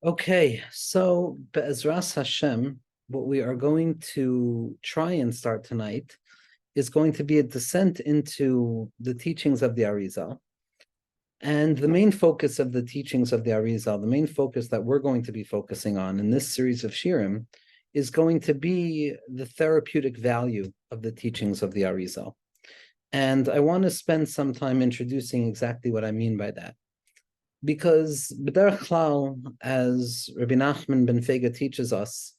Okay, so Be'ezras Hashem, what we are going to try and start tonight is going to be a descent into the teachings of the Arizal. And the main focus of the teachings of the Arizal, the main focus that we're going to be focusing on in this series of Shirim, is going to be the therapeutic value of the teachings of the Arizal. And I want to spend some time introducing exactly what I mean by that. Because B'derech Klal, as Rabbi Nachman ben Fega teaches us,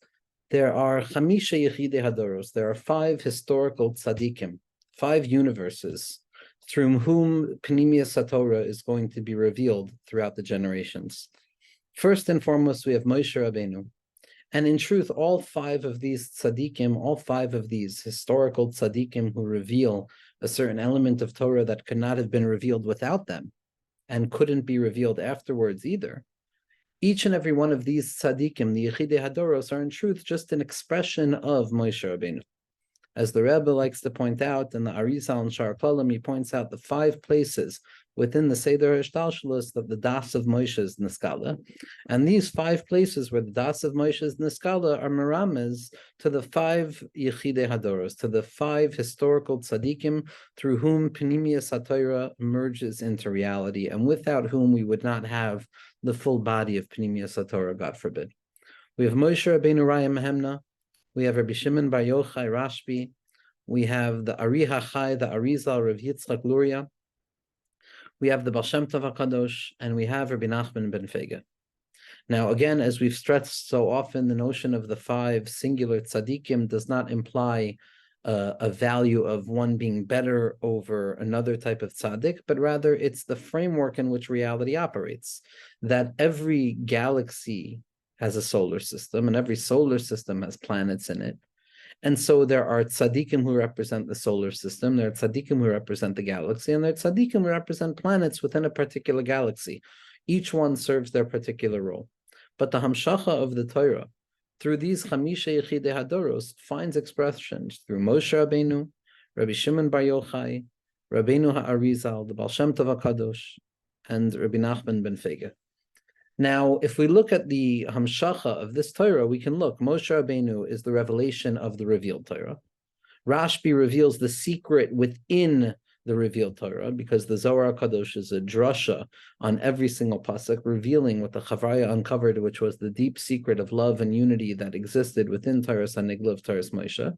there are Chamisha Yechidei Hadoros, there are 5 historical tzaddikim, 5 universes, through whom Pnimius HaTorah is going to be revealed throughout the generations. First and foremost, we have Moshe Rabbeinu. And in truth, all 5 of these tzaddikim, all 5 of these historical tzaddikim who reveal a certain element of Torah that could not have been revealed without them, and couldn't be revealed afterwards either. Each and every one of these tzaddikim, the Yechidei Hadoros, are in truth just an expression of Moshe Rabbeinu. As the Rebbe likes to point out, in the Arizal and Shar Kolam, he points out the 5 places within the Seder Hashtalshalos that the Das of Moshe is Niskala. And these 5 places where the Das of Moshe is Niskala are Merames to the 5 Yechidei Hadoros, to the 5 historical tzaddikim through whom Pnimius HaTorah emerges into reality, and without whom we would not have the full body of Pnimius HaTorah, God forbid. We have Moshe Rabbeinu Raya Mehemna, we have Rabbi Shimon Bar Yochai Rashbi, we have the Ari HaChai, the Arizal, Rav Yitzhak Luria, we have the Baal Shem Tov HaKadosh, and we have Rabbi Nachman ben Fega. Now, again, as we've stressed so often, the notion of the 5 singular tzaddikim does not imply a value of one being better over another type of tzaddik, but rather it's the framework in which reality operates, that every galaxy has a solar system, and every solar system has planets in it. And so there are tzaddikim who represent the solar system, there are tzaddikim who represent the galaxy, and there are tzaddikim who represent planets within a particular galaxy. Each one serves their particular role. But the Hamshacha of the Torah, through these Chamisha Yechidei Hadoros, finds expressions through Moshe Rabbeinu, Rabbi Shimon Bar Yochai, Rabbeinu HaArizal, the Baal Shem Tov HaKadosh, and Rabbi Nachman ben Fega. Now, if we look at the Hamshacha of this Torah, we can look. Moshe Rabbeinu is the revelation of the revealed Torah. Rashbi reveals the secret within the revealed Torah, because the Zohar HaKadosh is a drasha on every single pasuk, revealing what the Chavraya uncovered, which was the deep secret of love and unity that existed within Torah Sanigla of Torah Moshe.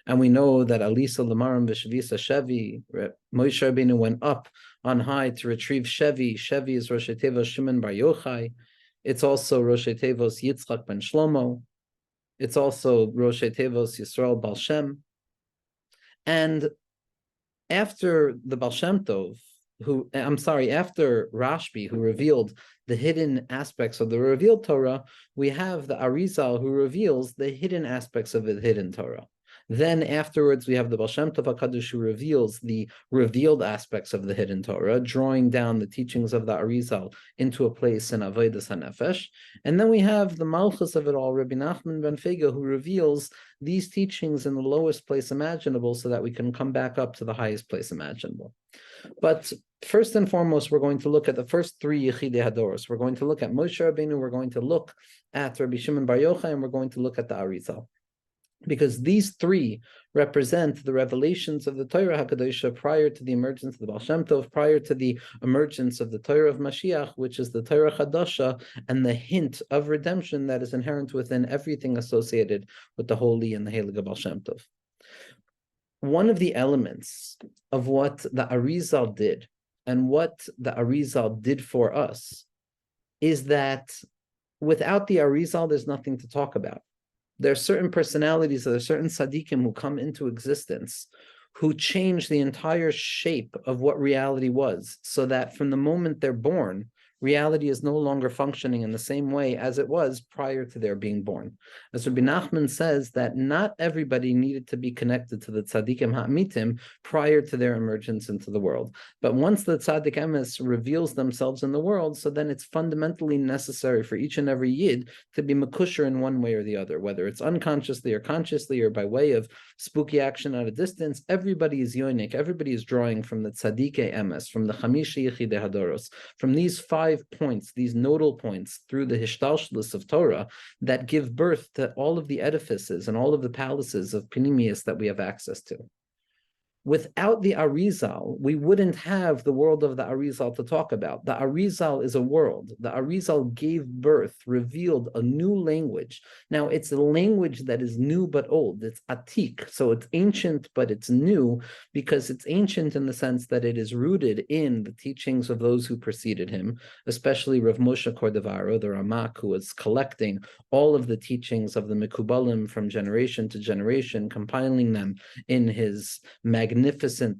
And we know that Alisa Lamaram V'Shavisa Shevi, Moshe Rabbeinu went up on high to retrieve Shevi. Shevi is Rosh Tevos Shimon Bar Yochai. It's also Rosh Tevos Yitzhak ben Shlomo. It's also Rosh Tevos Yisrael Baal Shem. And after the Baal Shem Tov, after Rashbi, who revealed the hidden aspects of the revealed Torah, we have the Arizal, who reveals the hidden aspects of the hidden Torah. Then afterwards, we have the Baal Shem Tov HaKadosh, who reveals the revealed aspects of the hidden Torah, drawing down the teachings of the Arizal into a place in Avodas HaNefesh. And then we have the Malchus of it all, Rabbi Nachman ben Fega, who reveals these teachings in the lowest place imaginable so that we can come back up to the highest place imaginable. But first and foremost, we're going to look at the first 3 Yechidei Hadoros. We're going to look at Moshe Rabbeinu, we're going to look at Rabbi Shimon Bar Yochai, and we're going to look at the Arizal, because these 3 represent the revelations of the Torah HaKadosh prior to the emergence of the Baal Shem Tov, prior to the emergence of the Torah of Mashiach, which is the Torah Chadasha, and the hint of redemption that is inherent within everything associated with the Holy and the Heilige Baal Shem Tov. One of the elements of what the Arizal did, and what the Arizal did for us, is that without the Arizal, there's nothing to talk about. There are certain personalities, there are certain tzaddikim who come into existence who change the entire shape of what reality was, so that from the moment they're born, reality is no longer functioning in the same way as it was prior to their being born. As Rabbi Nachman says, that not everybody needed to be connected to the tzaddikim ha'amitim prior to their emergence into the world. But once the tzaddik emes reveals themselves in the world, so then it's fundamentally necessary for each and every yid to be makusher in one way or the other, whether it's unconsciously or consciously or by way of spooky action at a distance. Everybody is yonik, everybody is drawing from the tzaddikei emes, from the chamisha yechidei hadoros, from these 5 5 points, these nodal points through the Hishtalshlus of Torah that give birth to all of the edifices and all of the palaces of Pnimius that we have access to. Without the Arizal, we wouldn't have the world of the Arizal to talk about. The Arizal is a world. The Arizal gave birth, revealed a new language. Now, it's a language that is new but old. It's atik, so it's ancient, but it's new because it's ancient in the sense that it is rooted in the teachings of those who preceded him, especially Rav Moshe Cordovaro, the Ramak, who was collecting all of the teachings of the Mekubalim from generation to generation, compiling them in his magnificent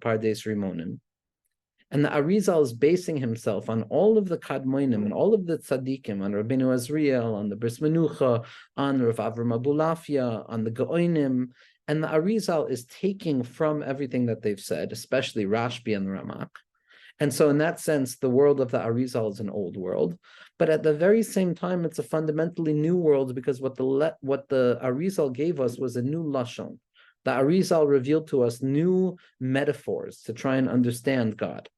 Pardes Rimonim. And the Arizal is basing himself on all of the Kadmoinim and all of the Tzaddikim, on Rabbeinu Azriel, on the Bris Menucha, on Rav Avram Abulafia, on the Gaonim. And the Arizal is taking from everything that they've said, especially Rashbi and the Ramak. And so in that sense, the world of the Arizal is an old world. But at the very same time, it's a fundamentally new world because what the Arizal gave us was a new Lashon. The Arizal revealed to us new metaphors to try and understand God,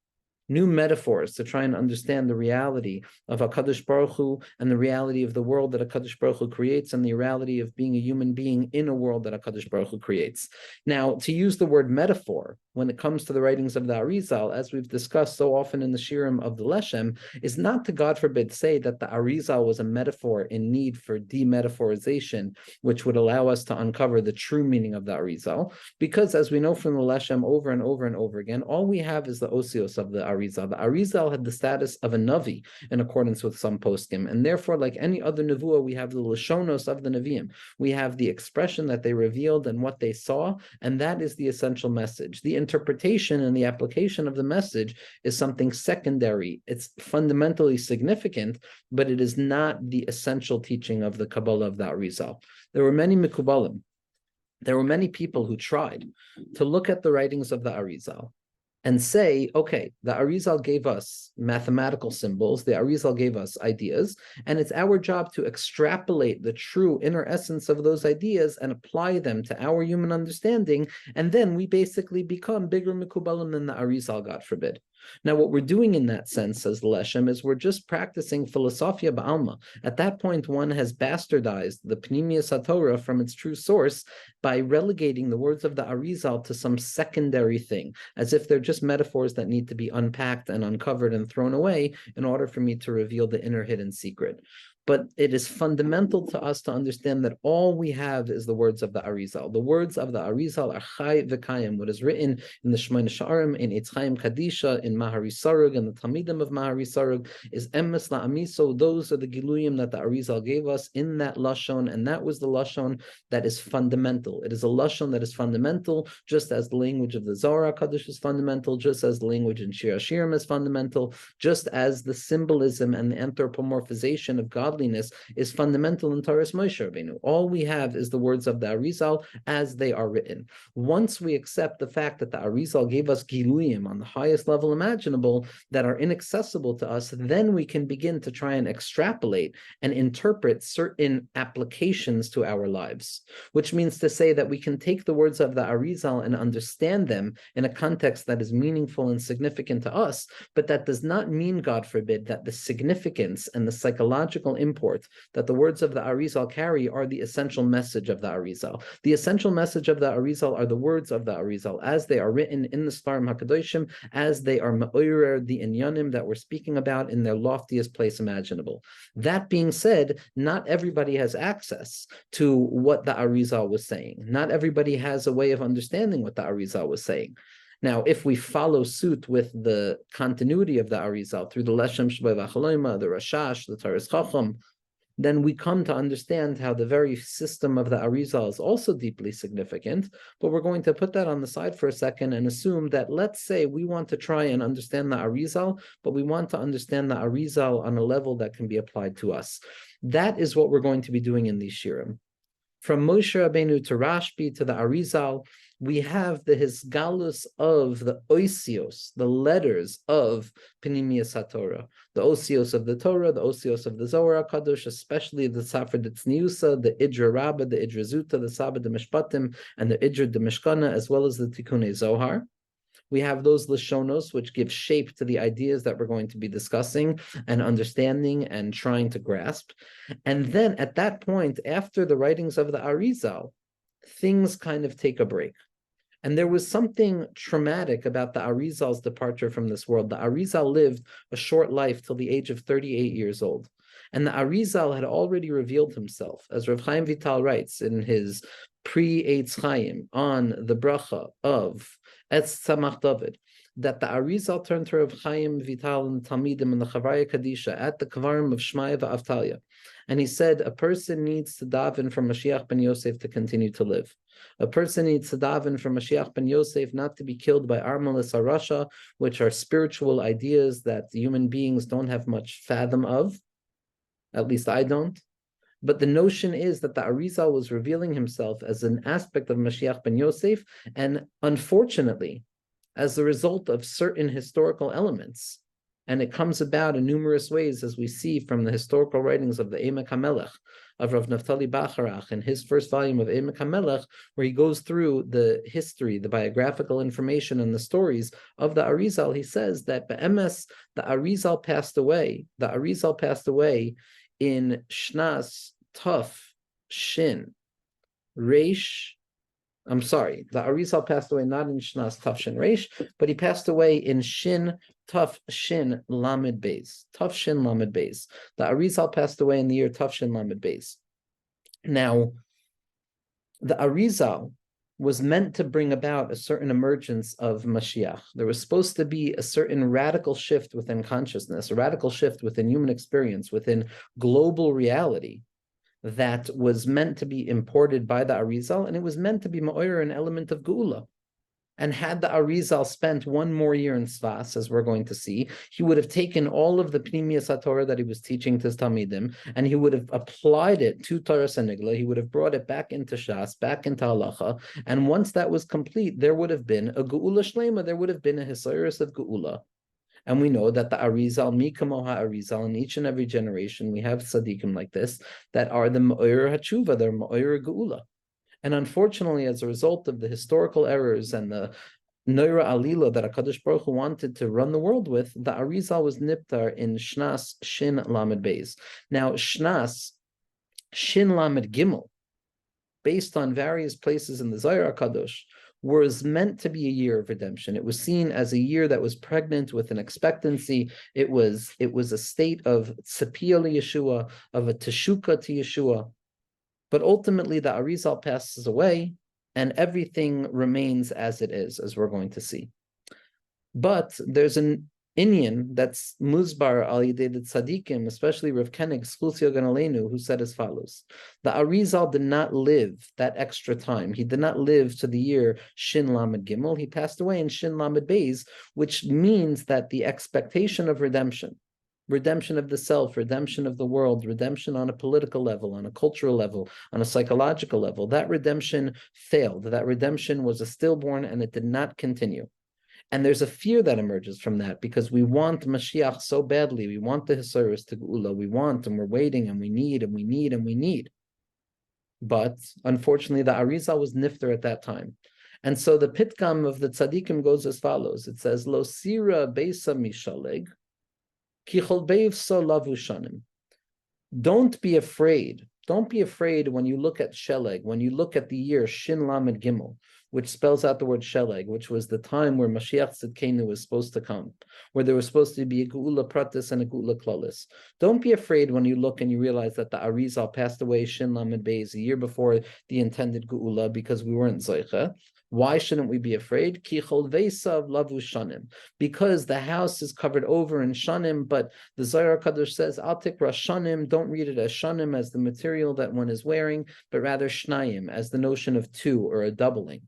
new metaphors to try and understand the reality of HaKadosh Baruch Hu and the reality of the world that HaKadosh Baruch Hu creates and the reality of being a human being in a world that HaKadosh Baruch Hu creates. Now, to use the word metaphor when it comes to the writings of the Arizal, as we've discussed so often in the Shirim of the Leshem, is not to, God forbid, say that the Arizal was a metaphor in need for demetaphorization, which would allow us to uncover the true meaning of the Arizal, because as we know from the Leshem over and over and over again, all we have is the osios of the Arizal. The Arizal had the status of a Navi in accordance with some poskim, and therefore, like any other Nevuah, we have the Lashonos of the Nevi'im. We have the expression that they revealed and what they saw, and that is the essential message. The interpretation and the application of the message is something secondary. It's fundamentally significant, but it is not the essential teaching of the Kabbalah of the Arizal. There were many Mekubalim. There were many people who tried to look at the writings of the Arizal and say, okay, the Arizal gave us mathematical symbols, the Arizal gave us ideas, and it's our job to extrapolate the true inner essence of those ideas and apply them to our human understanding, and then we basically become bigger Mekubalim than the Arizal, God forbid. Now, what we're doing in that sense, says Leshem, is we're just practicing philosophia ba'alma. At that point, one has bastardized the Pnimius HaTorah from its true source by relegating the words of the Arizal to some secondary thing, as if they're just metaphors that need to be unpacked and uncovered and thrown away in order for me to reveal the inner hidden secret. But it is fundamental to us to understand that all we have is the words of the Arizal. The words of the Arizal are Chai V'Kayim, what is written in the Shemona Sha'arim, in Yitzchak Kadisha, in Mahari Sarug, and the Talmidim of Mahari Sarug, is Emes La'amiso. Those are the Giluyim that the Arizal gave us in that Lashon, and that was the Lashon that is fundamental. It is a Lashon that is fundamental, just as the language of the Zohar HaKadosh is fundamental, just as the language in Shir HaShirim is fundamental, just as the symbolism and the anthropomorphization of godliness is fundamental in Torah's Moshe Rabbeinu. All we have is the words of the Arizal as they are written. Once we accept the fact that the Arizal gave us Giluyim on the highest level imaginable that are inaccessible to us, then we can begin to try and extrapolate and interpret certain applications to our lives, which means to say that we can take the words of the Arizal and understand them in a context that is meaningful and significant to us, but that does not mean, God forbid, that the significance and the psychological import that the words of the Arizal carry are the essential message of the Arizal. The essential message of the Arizal are the words of the Arizal as they are written in the Svarim HaKadoshim, as they are ma'orer, the inyanim that we're speaking about in their loftiest place imaginable. That being said, not everybody has access to what the Arizal was saying. Not everybody has a way of understanding what the Arizal was saying. Now, if we follow suit with the continuity of the Arizal through the Leshem Shebay V'Chaloima, the Rashash, the Taras Chacham, then we come to understand how the very system of the Arizal is also deeply significant, but we're going to put that on the side for a second and assume that, let's say we want to try and understand the Arizal, but we want to understand the Arizal on a level that can be applied to us. That is what we're going to be doing in these shirim. From Moshe Rabbeinu to Rashbi to the Arizal, we have the Hisgalus of the Osios, the letters of Pnimius HaTorah, the Osios of the Torah, the Osios of the Zohar HaKadosh, especially the Safra Tzniusa, the Idra Rabbah, the Idra Zuta, the Sabbath de Mishpatim, and the Idra de Mishkana, as well as the Tikkunei Zohar. We have those Lashonos, which give shape to the ideas that we're going to be discussing and understanding and trying to grasp. And then at that point, after the writings of the Arizal, things kind of take a break. And there was something traumatic about the Arizal's departure from this world. The Arizal lived a short life till the age of 38 years old. And the Arizal had already revealed himself, as Rav Chaim Vital writes in his pre-Eitz Chaim on the bracha of Etz Tzamach David, that the Arizal turned to Rav Chaim Vital and Talmidim in the Chavraya Kadisha at the Kavarim of Shmaya V'Avtalya. And he said, a person needs to daven for Mashiach ben Yosef to continue to live. A person needs to daven for Mashiach ben Yosef not to be killed by Armalis Arasha, which are spiritual ideas that human beings don't have much fathom of. At least I don't. But the notion is that the Arizal was revealing himself as an aspect of Mashiach ben Yosef, and unfortunately, as a result of certain historical elements, and it comes about in numerous ways, as we see from the historical writings of the Emek HaMelech, of Rav Naftali Bacharach, in his first volume of Emek HaMelech, where he goes through the history, the biographical information, and the stories of the Arizal. He says that Be'emes, the Arizal passed away. The Arizal passed away in Shnas Tuf Shin Reish. I'm sorry, the Arizal passed away not in Shnas Tuf Shin Reish, but he passed away in Shin Tuf Shin Lamed Beis. Tuf Shin Lamed Beis. The Arizal passed away in the year Tuf Shin Lamed Beis. Now, the Arizal was meant to bring about a certain emergence of Mashiach. There was supposed to be a certain radical shift within consciousness, a radical shift within human experience, within global reality, that was meant to be imported by the Arizal, and it was meant to be ma'oyer, an element of Geula. And had the Arizal spent one more year in Svas, as we're going to see, he would have taken all of the Pnimiyas HaTorah that he was teaching to his Talmidim, and he would have applied it to Torah Senigla. He would have brought it back into Shas, back into Halacha, and once that was complete, there would have been a Geula Shlema, there would have been a Hisayrus of Geula. And we know that the Arizal, Mikamoha Arizal, in each and every generation, we have tzaddikim like this, that are the Ma'or HaTshuva, they're Ma'or Geula. And unfortunately, as a result of the historical errors and the Neira Alila that HaKadosh Baruch Hu wanted to run the world with, the Arizal was niptar in Shnas Shin Lamed Beis. Now, Shnas Shin Lamed Gimel, based on various places in the Zohar HaKadosh, was meant to be a year of redemption. It was seen as a year that was pregnant with an expectancy. It was a state of tzipiyah li Yeshua, of a teshuka to Yeshua. But ultimately, the Arizal passes away, and everything remains as it is, as we're going to see. But there's an inyan that's muzbar al yedei the tzaddikim, especially Rav Koenig Schlusio Ganalenu, who said as follows: the Arizal did not live that extra time. He did not live to the year Shin Lamed Gimel. He passed away in Shin Lamed Beis, which means that the expectation of redemption of the self, redemption of the world, redemption on a political level, on a cultural level, on a psychological level, that redemption failed. That redemption was a stillborn, and it did not continue. And there's a fear that emerges from that, because we want Mashiach so badly. We want the Hisayrus to Geula. We want, and we're waiting, and we need, and we need, and we need. But unfortunately, the Arizal was nifter at that time. And so the pitkam of the tzaddikim goes as follows. It says, Lo sira beisa mishaleg, kichol beiv so lavu shanim. Don't be afraid. Don't be afraid when you look at Sheleg, when you look at the year Shin Lamed Gimel, which spells out the word Sheleg, which was the time where Mashiach Tzidkenu was supposed to come, where there was supposed to be a Geula Pratis and a Geula Klalis. Don't be afraid when you look and you realize that the Arizal passed away Shin Lamed Beis a year before the intended Geula, because we weren't Zoicha. Why shouldn't we be afraid? Kichol veisav lavu shanim. Because the house is covered over in shanim, but the Zohar Kadosh says, Al tikra shanim, don't read it as shanim, as the material that one is wearing, but rather shnayim, as the notion of two, or a doubling.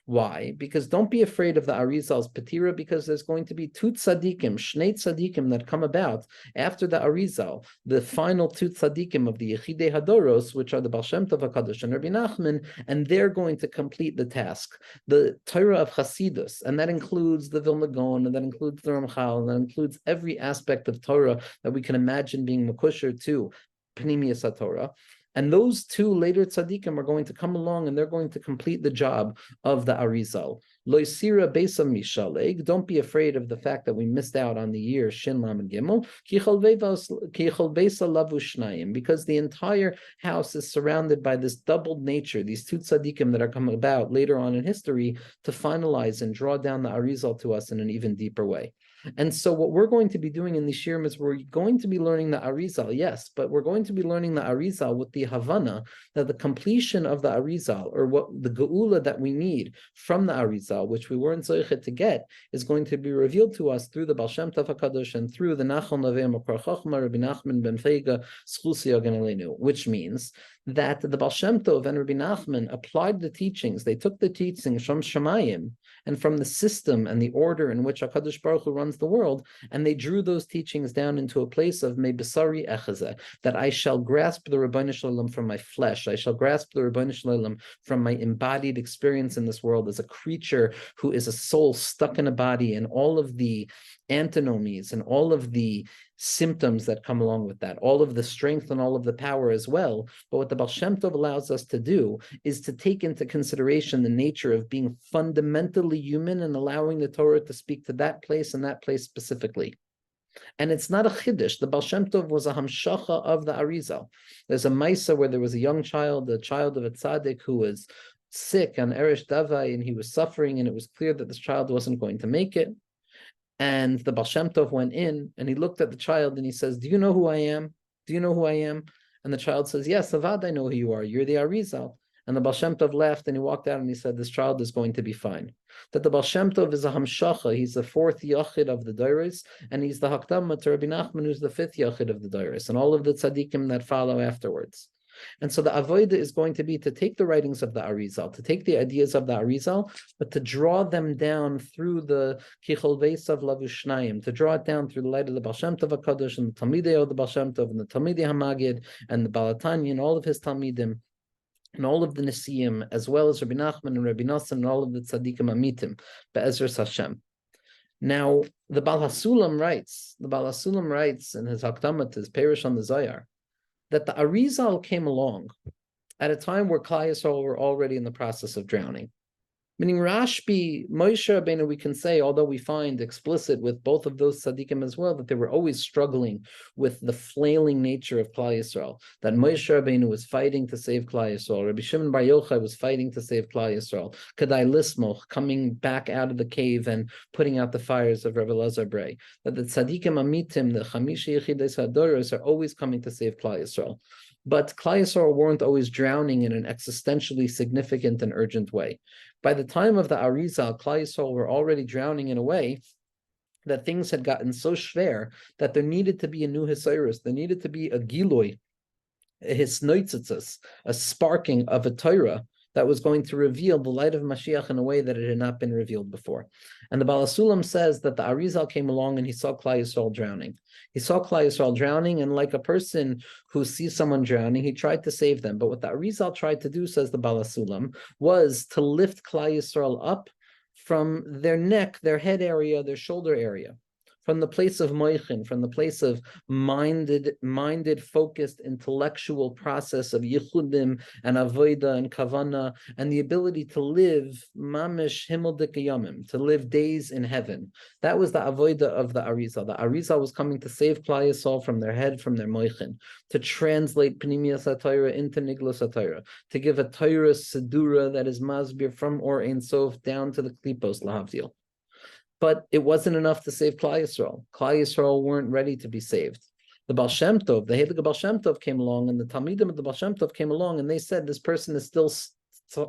Why? Because don't be afraid of the Arizal's Patira, because there's going to be two tzaddikim, shnei tzaddikim, that come about after the Arizal, the final two tzaddikim of the Yechidei Hadoros, which are the Baal Shem Tov HaKadosh and Rabbi Nachman, and they're going to complete the task, the Torah of Hasidus, and that includes the Vilna Gaon, and that includes the Ramchal, and that includes every aspect of Torah that we can imagine being makusher to Pnimiyas HaTorah. And those two later tzaddikim are going to come along, and they're going to complete the job of the Arizal. Loisira besa mishaleg. Don't be afraid of the fact that we missed out on the year Shin Lam and Gimel. Because the entire house is surrounded by this doubled nature, these two tzaddikim that are coming about later on in history to finalize and draw down the Arizal to us in an even deeper way. And so what we're going to be doing in the shirim is we're going to be learning the Arizal, yes, but we're going to be learning the Arizal with the Havana that the completion of the Arizal, or what the Geula that we need from the Arizal, which we weren't zoichet to get, is going to be revealed to us through the Baal Shem Tov HaKadosh and through the Nachal Naveh Makar Chachma Rabbi Nachman ben Feiga Schusi Yogan Aleinu, which means that the Baal Shem Tov and Rabbi Nachman applied the teachings. They took the teachings from Shemayim and from the system and the order in which HaKadosh Baruch Hu runs the world, and they drew those teachings down into a place of Mebesari Echazeh, that I shall grasp the Rebbeinu Shalom from my flesh, I shall grasp the Rebbeinu Shalom from my embodied experience in this world as a creature who is a soul stuck in a body, and all of the antinomies and all of the symptoms that come along with that, all of the strength and all of the power as well. But what the Baal Shem Tov allows us to do is to take into consideration the nature of being fundamentally human and allowing the Torah to speak to that place and that place specifically. And it's not a chiddush. The Baal Shem Tov was a hamshacha of the Arizal. There's a Maisa where there was a young child, the child of a tzaddik who was sick on Eresh Davai, and he was suffering, and it was clear that this child wasn't going to make it. And the Baal Shem Tov went in and he looked at the child and he says, do you know who I am? Do you know who I am? And the child says, yes, Avad, I know who you are. You're the Arizal. And the Baal Shem Tov laughed and he walked out and he said, this child is going to be fine. That the Baal Shem Tov is a hamshacha. He's the fourth yachid of the Dairis, and he's the hakdama to Rabbi Nachman, who's the fifth yachid of the Dairis, and all of the tzaddikim that follow afterwards. And so the avodah is going to be to take the writings of the Arizal, to take the ideas of the Arizal, but to draw them down through the Kichol Veisav Lavushnayim, to draw it down through the light of the Baal Shem Tov HaKadosh and the Talmidei of the Baal Shem Tov and the Talmidei HaMagid and the Balatanya and all of his Talmidim and all of the Nesiim, as well as Rabbi Nachman and Rabbi Nassan and all of the Tzaddikim Amitim, Be'ezras Hashem. Now, the Baal HaSulam writes in his Hakdamat, his Perish on the Zayar, that the Arizal came along at a time where Klal Yisrael were already in the process of drowning. Meaning Rashbi, Moshe Rabbeinu, we can say, although we find explicit with both of those tzaddikim as well, that they were always struggling with the flailing nature of Klal Yisrael, that Moshe Rabbeinu was fighting to save Klal Yisrael, Rabbi Shimon Bar Yochai was fighting to save Klal Yisrael, Kadai Lismoch coming back out of the cave and putting out the fires of Rabbi Elazar Brei, that the tzaddikim amitim, the Chamishi Yechides HaDoros, are always coming to save Klal Yisrael. But Klal Yisrael weren't always drowning in an existentially significant and urgent way. By the time of the Arizal, Klal Yisrael were already drowning in a way that things had gotten so schwer that there needed to be a new Hisayrus, there needed to be a Giloi, a Hisnoitzitzis, a sparking of a Torah that was going to reveal the light of Mashiach in a way that it had not been revealed before. And the Baal HaSulam says that the Arizal came along and he saw Klal Yisrael drowning. He saw Klal Yisrael drowning, and like a person who sees someone drowning, he tried to save them. But what the Arizal tried to do, says the Baal HaSulam, was to lift Klal Yisrael up from their neck, their head area, their shoulder area, from the place of moichin, from the place of minded, focused, intellectual process of yichudim and avoida and kavana, and the ability to live mamish himel dikayamim, to live days in heaven. That was the avoida of the Arizal. The Arizal was coming to save Klal Yisrael from their head, from their moichin, to translate Pnimiyas HaTorah into Niglos HaTorah, to give a Torah sedura that is masbir from Or Ein Sof down to the Klipos lahavdil. But it wasn't enough to save Klal Yisrael. Klal Yisrael weren't ready to be saved. The Baal Shem Tov, the Heilige Baal Shem Tov came along, and the Talmidim of the Baal Shem Tov came along, and they said, this person is still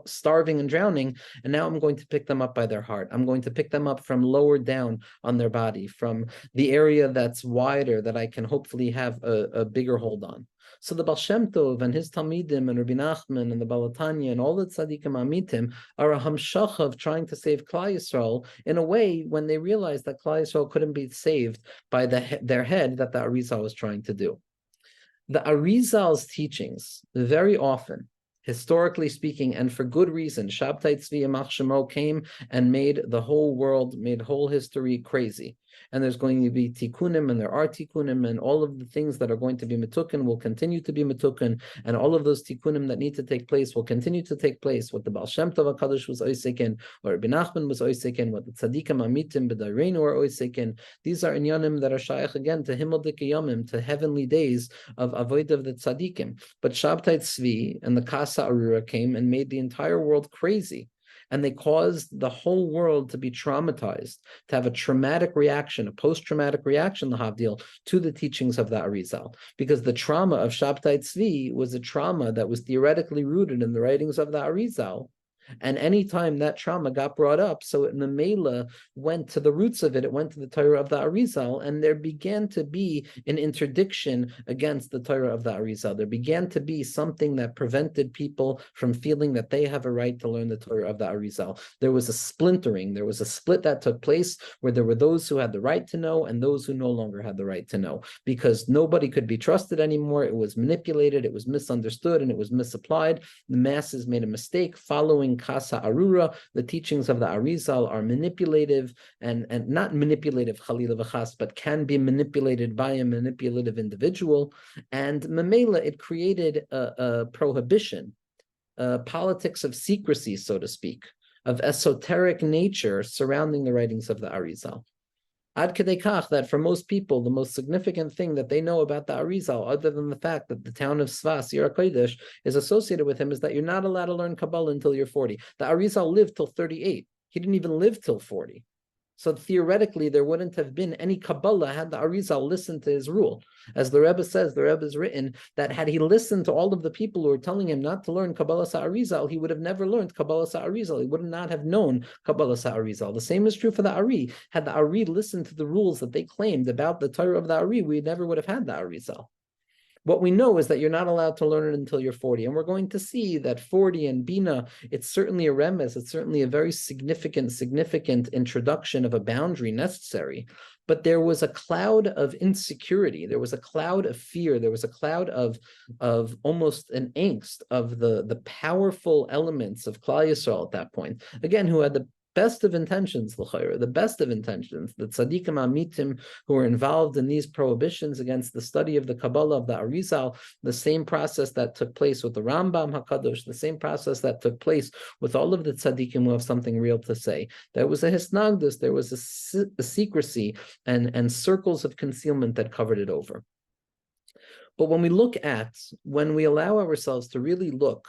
starving and drowning, and now I'm going to pick them up by their heart. I'm going to pick them up from lower down on their body, from the area that's wider, that I can hopefully have a bigger hold on. So the Baal Shem Tov and his Talmidim and Rabbi Nachman and the Balatanya and all the Tzaddikim Amitim are a hamshacha of trying to save Klal Yisrael in a way when they realized that Klal Yisrael couldn't be saved by their head that the Arizal was trying to do. The Arizal's teachings, very often, historically speaking, and for good reason, Shabtai Tzvi Yamach Shemo came and made the whole world, made whole history crazy. and there's going to be tikkunim, and there are tikkunim, and all of the things that are going to be mitukin will continue to be mitukin, and all of those tikkunim that need to take place will continue to take place. What the Baal Shem Tov HaKadosh was oisekin, what Rabbi Nachman was oisekin, what the tzaddikim amitim b'dareinu are oisekin. These are inyanim that are shaykh again to Himmel Dikayamim, to heavenly days of avoid of the tzaddikim. But Shabtai Tzvi and the Kasa Arura came and made the entire world crazy. And they caused the whole world to be traumatized, to have a traumatic reaction, a post-traumatic reaction, the Havdil, to the teachings of the Arizal. Because the trauma of Shabtai Tzvi was a trauma that was theoretically rooted in the writings of the Arizal. And anytime that trauma got brought up, so it Memela went to the roots of it, it went to the Torah of the Arizal, and there began to be an interdiction against the Torah of the Arizal. There began to be something that prevented people from feeling that they have a right to learn the Torah of the Arizal. There was a splintering, there was a split that took place where there were those who had the right to know and those who no longer had the right to know, because nobody could be trusted anymore. It was manipulated, it was misunderstood, and it was misapplied. The masses made a mistake following Kasa Arura. The teachings of the Arizal are manipulative and not manipulative Chalila v'chas, but can be manipulated by a manipulative individual. And Memela, it created a prohibition, politics of secrecy, so to speak, of esoteric nature surrounding the writings of the Arizal. Ad kedei kach that for most people, the most significant thing that they know about the Arizal, other than the fact that the town of Svas, Yer HaKodesh, is associated with him, is that you're not allowed to learn Kabbalah until you're 40. The Arizal lived till 38. He didn't even live till 40. So theoretically, there wouldn't have been any Kabbalah had the Arizal listened to his rule. As the Rebbe says, the Rebbe has written that had he listened to all of the people who were telling him not to learn Kabbalah Sa'arizal, he would have never learned Kabbalah Sa'arizal. He would not have known Kabbalah Sa'arizal. The same is true for the Ari. Had the Ari listened to the rules that they claimed about the Torah of the Ari, we never would have had the Arizal. What we know is that you're not allowed to learn it until you're 40. And we're going to see that 40 and Bina, it's certainly a remez, it's certainly a very significant introduction of a boundary necessary. But there was a cloud of insecurity, there was a cloud of fear, there was a cloud of almost an angst of the powerful elements of Klal Yisrael at that point. Again, who had the best of intentions, the best of intentions, the tzaddikim amitim who were involved in these prohibitions against the study of the Kabbalah of the Arizal, the same process that took place with the Rambam HaKadosh, the same process that took place with all of the tzaddikim who have something real to say. There was a hisnagdus, there was a secrecy and circles of concealment that covered it over. But when we allow ourselves to really look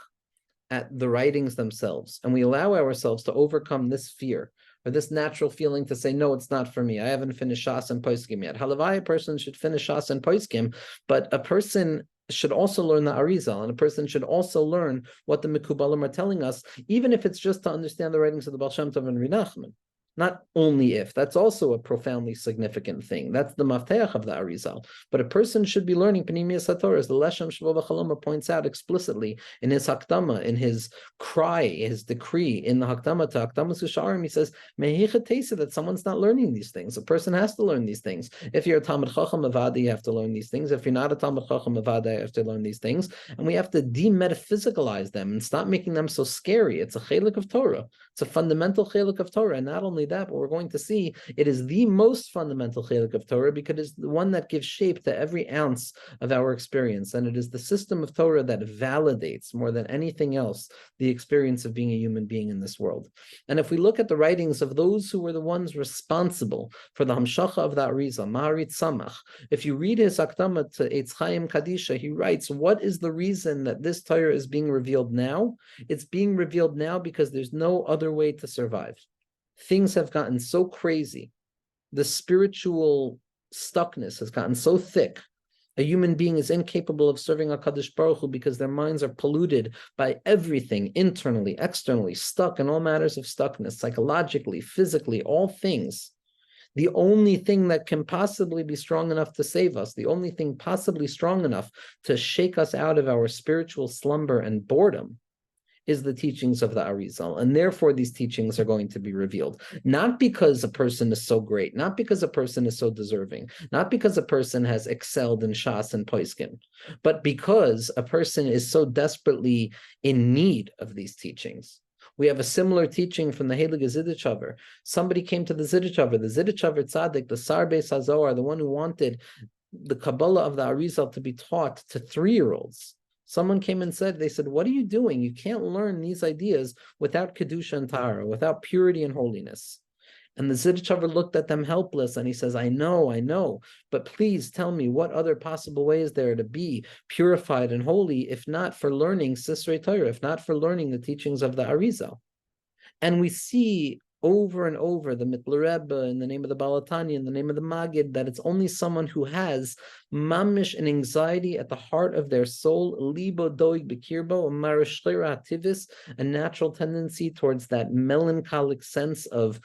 at the writings themselves, and we allow ourselves to overcome this fear or this natural feeling to say, no, it's not for me. I haven't finished Shas and Poskim yet. Halavai, a person should finish Shas and Poskim, but a person should also learn the Arizal, and a person should also learn what the Mekubalim are telling us, even if it's just to understand the writings of the Baal Shem Tov and Reb Nachman. Not only if, that's also a profoundly significant thing. That's the mafteach of the Arizal. But a person should be learning Pnimiyas HaTorah, as the Leshem Shvo V'Chaloma points out explicitly in his Hakdama, in his cry, his decree, in the Hakdama to Hakdama Susharim, he says, Mehicha Tesa, that someone's not learning these things. A person has to learn these things. If you're a Talmud Chacham Avada, you have to learn these things. If you're not a Talmud Chacham Avada, you have to learn these things. And we have to demetaphysicalize them and stop making them so scary. It's a chelik of Torah. It's a fundamental chelik of Torah. And not only that, but we're going to see it is the most fundamental chelik of Torah because it is the one that gives shape to every ounce of our experience. And it is the system of Torah that validates more than anything else the experience of being a human being in this world. And if we look at the writings of those who were the ones responsible for the Hamshacha of the Ariza, Maharit Samach, if you read his Akdama to Eitz Chaim Kadisha, he writes, what is the reason that this Torah is being revealed now? It's being revealed now because there's no other way to survive. Things have gotten so crazy. The spiritual stuckness has gotten so thick. A human being is incapable of serving HaKadosh Baruch Hu because their minds are polluted by everything, internally, externally, stuck in all matters of stuckness, psychologically, physically, all things. The only thing that can possibly be strong enough to save us, the only thing possibly strong enough to shake us out of our spiritual slumber and boredom, is the teachings of the Arizal, and therefore these teachings are going to be revealed. Not because a person is so great, not because a person is so deserving, not because a person has excelled in Shas and Poskim, but because a person is so desperately in need of these teachings. We have a similar teaching from the Heilige Zidichover. Somebody came to the Zidichover Tzaddik, the Sarbe Sazoar, the one who wanted the Kabbalah of the Arizal to be taught to 3-year-olds. Someone came and said, what are you doing? You can't learn these ideas without Kedusha and Tahara, without purity and holiness. And the Zidichover looked at them helpless, and he says, I know, but please tell me what other possible way is there to be purified and holy, if not for learning Sisrei Torah, if not for learning the teachings of the Arizal. And we see over and over the Mitler Rebbe, in the name of the Balatani, in the name of the Magid, that it's only someone who has mamish and anxiety at the heart of their soul, libo doig bekirbo, marishleira a natural tendency towards that melancholic sense of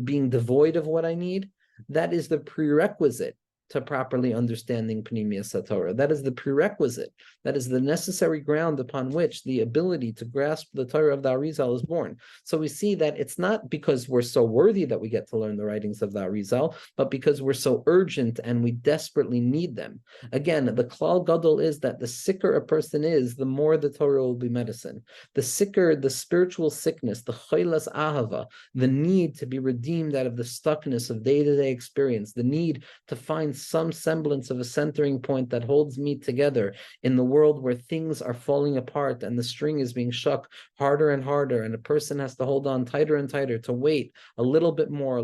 being devoid of what I need. That is the prerequisite to properly understanding Pnimiyas HaTorah. That is the prerequisite. That is the necessary ground upon which the ability to grasp the Torah of the Arizal is born. So we see that it's not because we're so worthy that we get to learn the writings of the Arizal, but because we're so urgent and we desperately need them. Again, the Klal Gadol is that the sicker a person is, the more the Torah will be medicine. The sicker, the spiritual sickness, the Chaylas Ahava, the need to be redeemed out of the stuckness of day-to-day experience, the need to find some semblance of a centering point that holds me together in the world where things are falling apart and the string is being shook harder and harder, and a person has to hold on tighter and tighter to wait a little bit more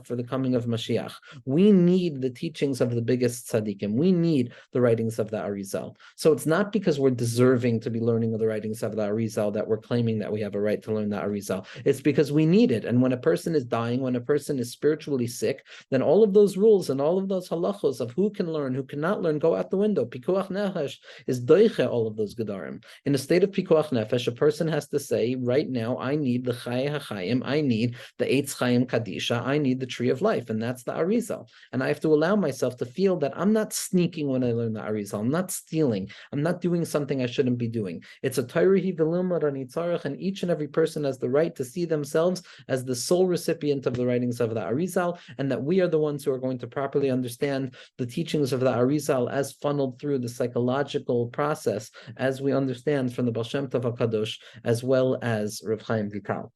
for the coming of Mashiach. We need the teachings of the biggest tzaddikim. We need the writings of the Arizal. So it's not because we're deserving to be learning of the writings of the Arizal that we're claiming that we have a right to learn the Arizal. It's because we need it. And when a person is dying, when a person is spiritually sick, then all of those rules and all of those halachos of who can learn, who cannot learn, go out the window. Pikuach nefesh is doiche all of those gedarim. In a state of pikuach nefesh, a person has to say, right now, I need the Chai HaChaim, I need the Eitz Chaim Kadisha, I need the tree of life, and that's the Arizal. And I have to allow myself to feel that I'm not sneaking when I learn the Arizal, I'm not stealing, I'm not doing something I shouldn't be doing. It's a Tairihi v'lilmad anitzarech, and each and every person has the right to see themselves as the sole recipient of the writings of the Arizal, and that we are the ones who are going to properly understand the teachings of the Arizal as funneled through the psychological process, as we understand from the Baal Shem Tov HaKadosh, as well as Rav Chaim Vital.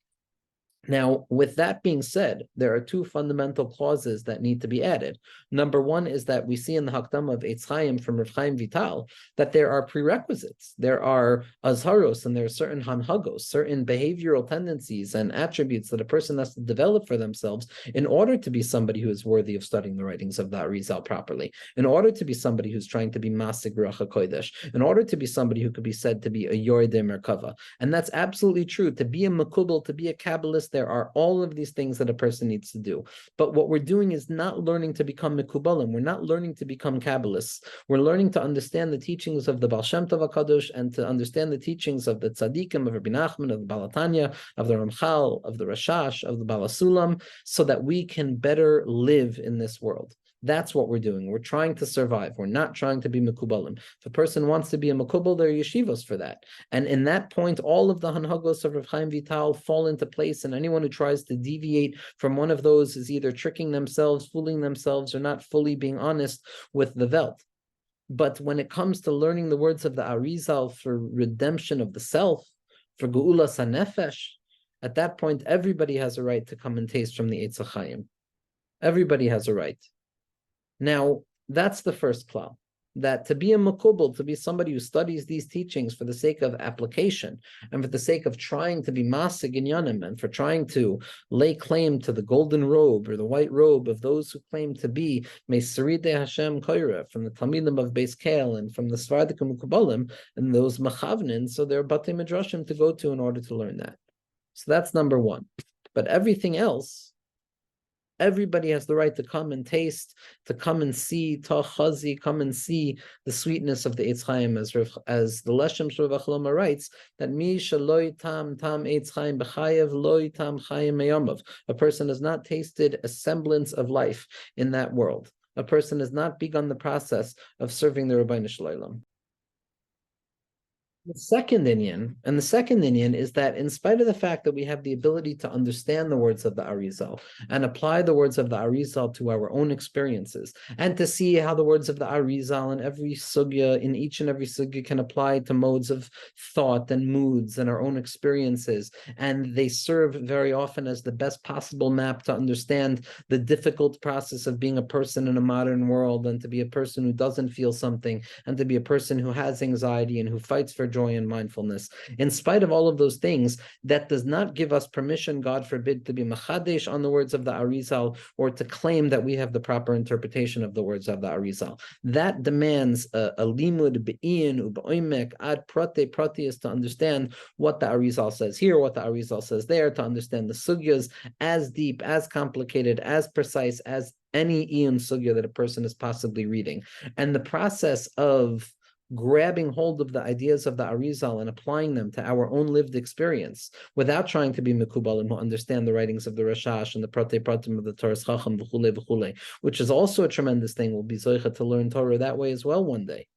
Now, with that being said, there are 2 fundamental clauses that need to be added. Number 1 is that we see in the Hakdama of Eitz Chaim from Rav Chaim Vital that there are prerequisites, there are azharos, and there are certain hanhagos, certain behavioral tendencies and attributes that a person has to develop for themselves in order to be somebody who is worthy of studying the writings of the Arizal properly, in order to be somebody who's trying to be Masig Ruach HaKodesh, in order to be somebody who could be said to be a Yoredei Merkava. And that's absolutely true. To be a Makubal, to be a Kabbalist, there are all of these things that a person needs to do. But what we're doing is not learning to become Mekubalim. We're not learning to become Kabbalists. We're learning to understand the teachings of the Baal Shem Tov HaKadosh and to understand the teachings of the Tzaddikim, of Rabbi Nachman, of the Balatanya, of the Ramchal, of the Rashash, of the Balasulam, so that we can better live in this world. That's what we're doing. We're trying to survive. We're not trying to be mekubalim. If a person wants to be a mekubal, there are yeshivos for that. And in that point, all of the hanhagos of Rav Chaim Vital fall into place, and anyone who tries to deviate from one of those is either tricking themselves, fooling themselves, or not fully being honest with the Welt. But when it comes to learning the words of the Arizal for redemption of the self, for Ge'ulas HaNefesh, at that point, everybody has a right to come and taste from the Eitz HaChaim. Everybody has a right. Now, that's the first klal, that to be a makubal, to be somebody who studies these teachings for the sake of application and for the sake of trying to be masig in yanim and for trying to lay claim to the golden robe or the white robe of those who claim to be Meisaride Hashem Koira, from the Talmidim of Beis Kel and from the Svardikim Mukubalim and those machavnin, so there are Batei Midrashim to go to in order to learn that. So that's number 1. But everything else, everybody has the right to come and taste, to come and see, tachazi, come and see the sweetness of the Eitz Chaim, as the Leshem Shur V'Chloma writes, that mi shaloi tam Eitz Chaim b'chayev loi tam chayim meyamav. A person has not tasted a semblance of life in that world. A person has not begun the process of serving the Rabbeinu Shalom. The second Inyan is that in spite of the fact that we have the ability to understand the words of the Arizal and apply the words of the Arizal to our own experiences, and to see how the words of the Arizal in every sugya, in each and every sugya, can apply to modes of thought and moods and our own experiences, and they serve very often as the best possible map to understand the difficult process of being a person in a modern world, and to be a person who doesn't feel something, and to be a person who has anxiety and who fights for joy and mindfulness. In spite of all of those things, that does not give us permission, God forbid, to be machadesh on the words of the Arizal, or to claim that we have the proper interpretation of the words of the Arizal. That demands a limud be'in u'ba'oimek ad prate. Prate is to understand what the Arizal says here, what the Arizal says there, to understand the sugyas as deep, as complicated, as precise as any Iyun sugya that a person is possibly reading. And the process of grabbing hold of the ideas of the Arizal and applying them to our own lived experience without trying to be Mekubalim who understand the writings of the Rashash and the Prate Pratim of the Torah Chacham, which is also a tremendous thing. We'll be Zoicha to learn Torah that way as well one day.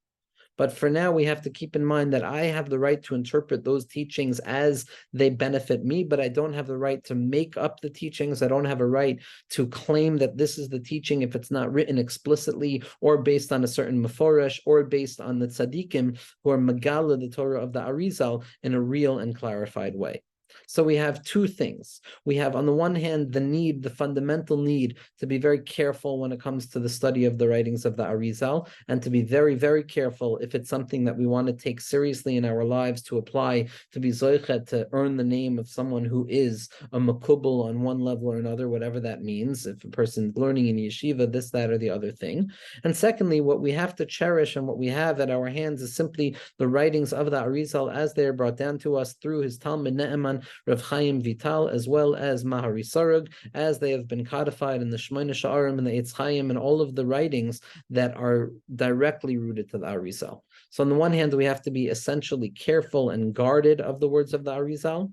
But for now, we have to keep in mind that I have the right to interpret those teachings as they benefit me, but I don't have the right to make up the teachings. I don't have a right to claim that this is the teaching if it's not written explicitly or based on a certain Meforesh or based on the tzaddikim who are Megala, the Torah of the Arizal, in a real and clarified way. So we have two things. We have, on the one hand, the need, the fundamental need to be very careful when it comes to the study of the writings of the Arizal, and to be very, very careful if it's something that we want to take seriously in our lives, to apply, to be zoichet, to earn the name of someone who is a makubal on one level or another, whatever that means. If a person's learning in yeshiva, this, that, or the other thing. And secondly, what we have to cherish and what we have at our hands is simply the writings of the Arizal as they are brought down to us through his Talmud Ne'eman, Rav Chaim Vital, as well as Mahari Sarug, as they have been codified in the Shmoyne Sha'arim and the Eitz Chaim and all of the writings that are directly rooted to the Arizal. So on the one hand, we have to be essentially careful and guarded of the words of the Arizal.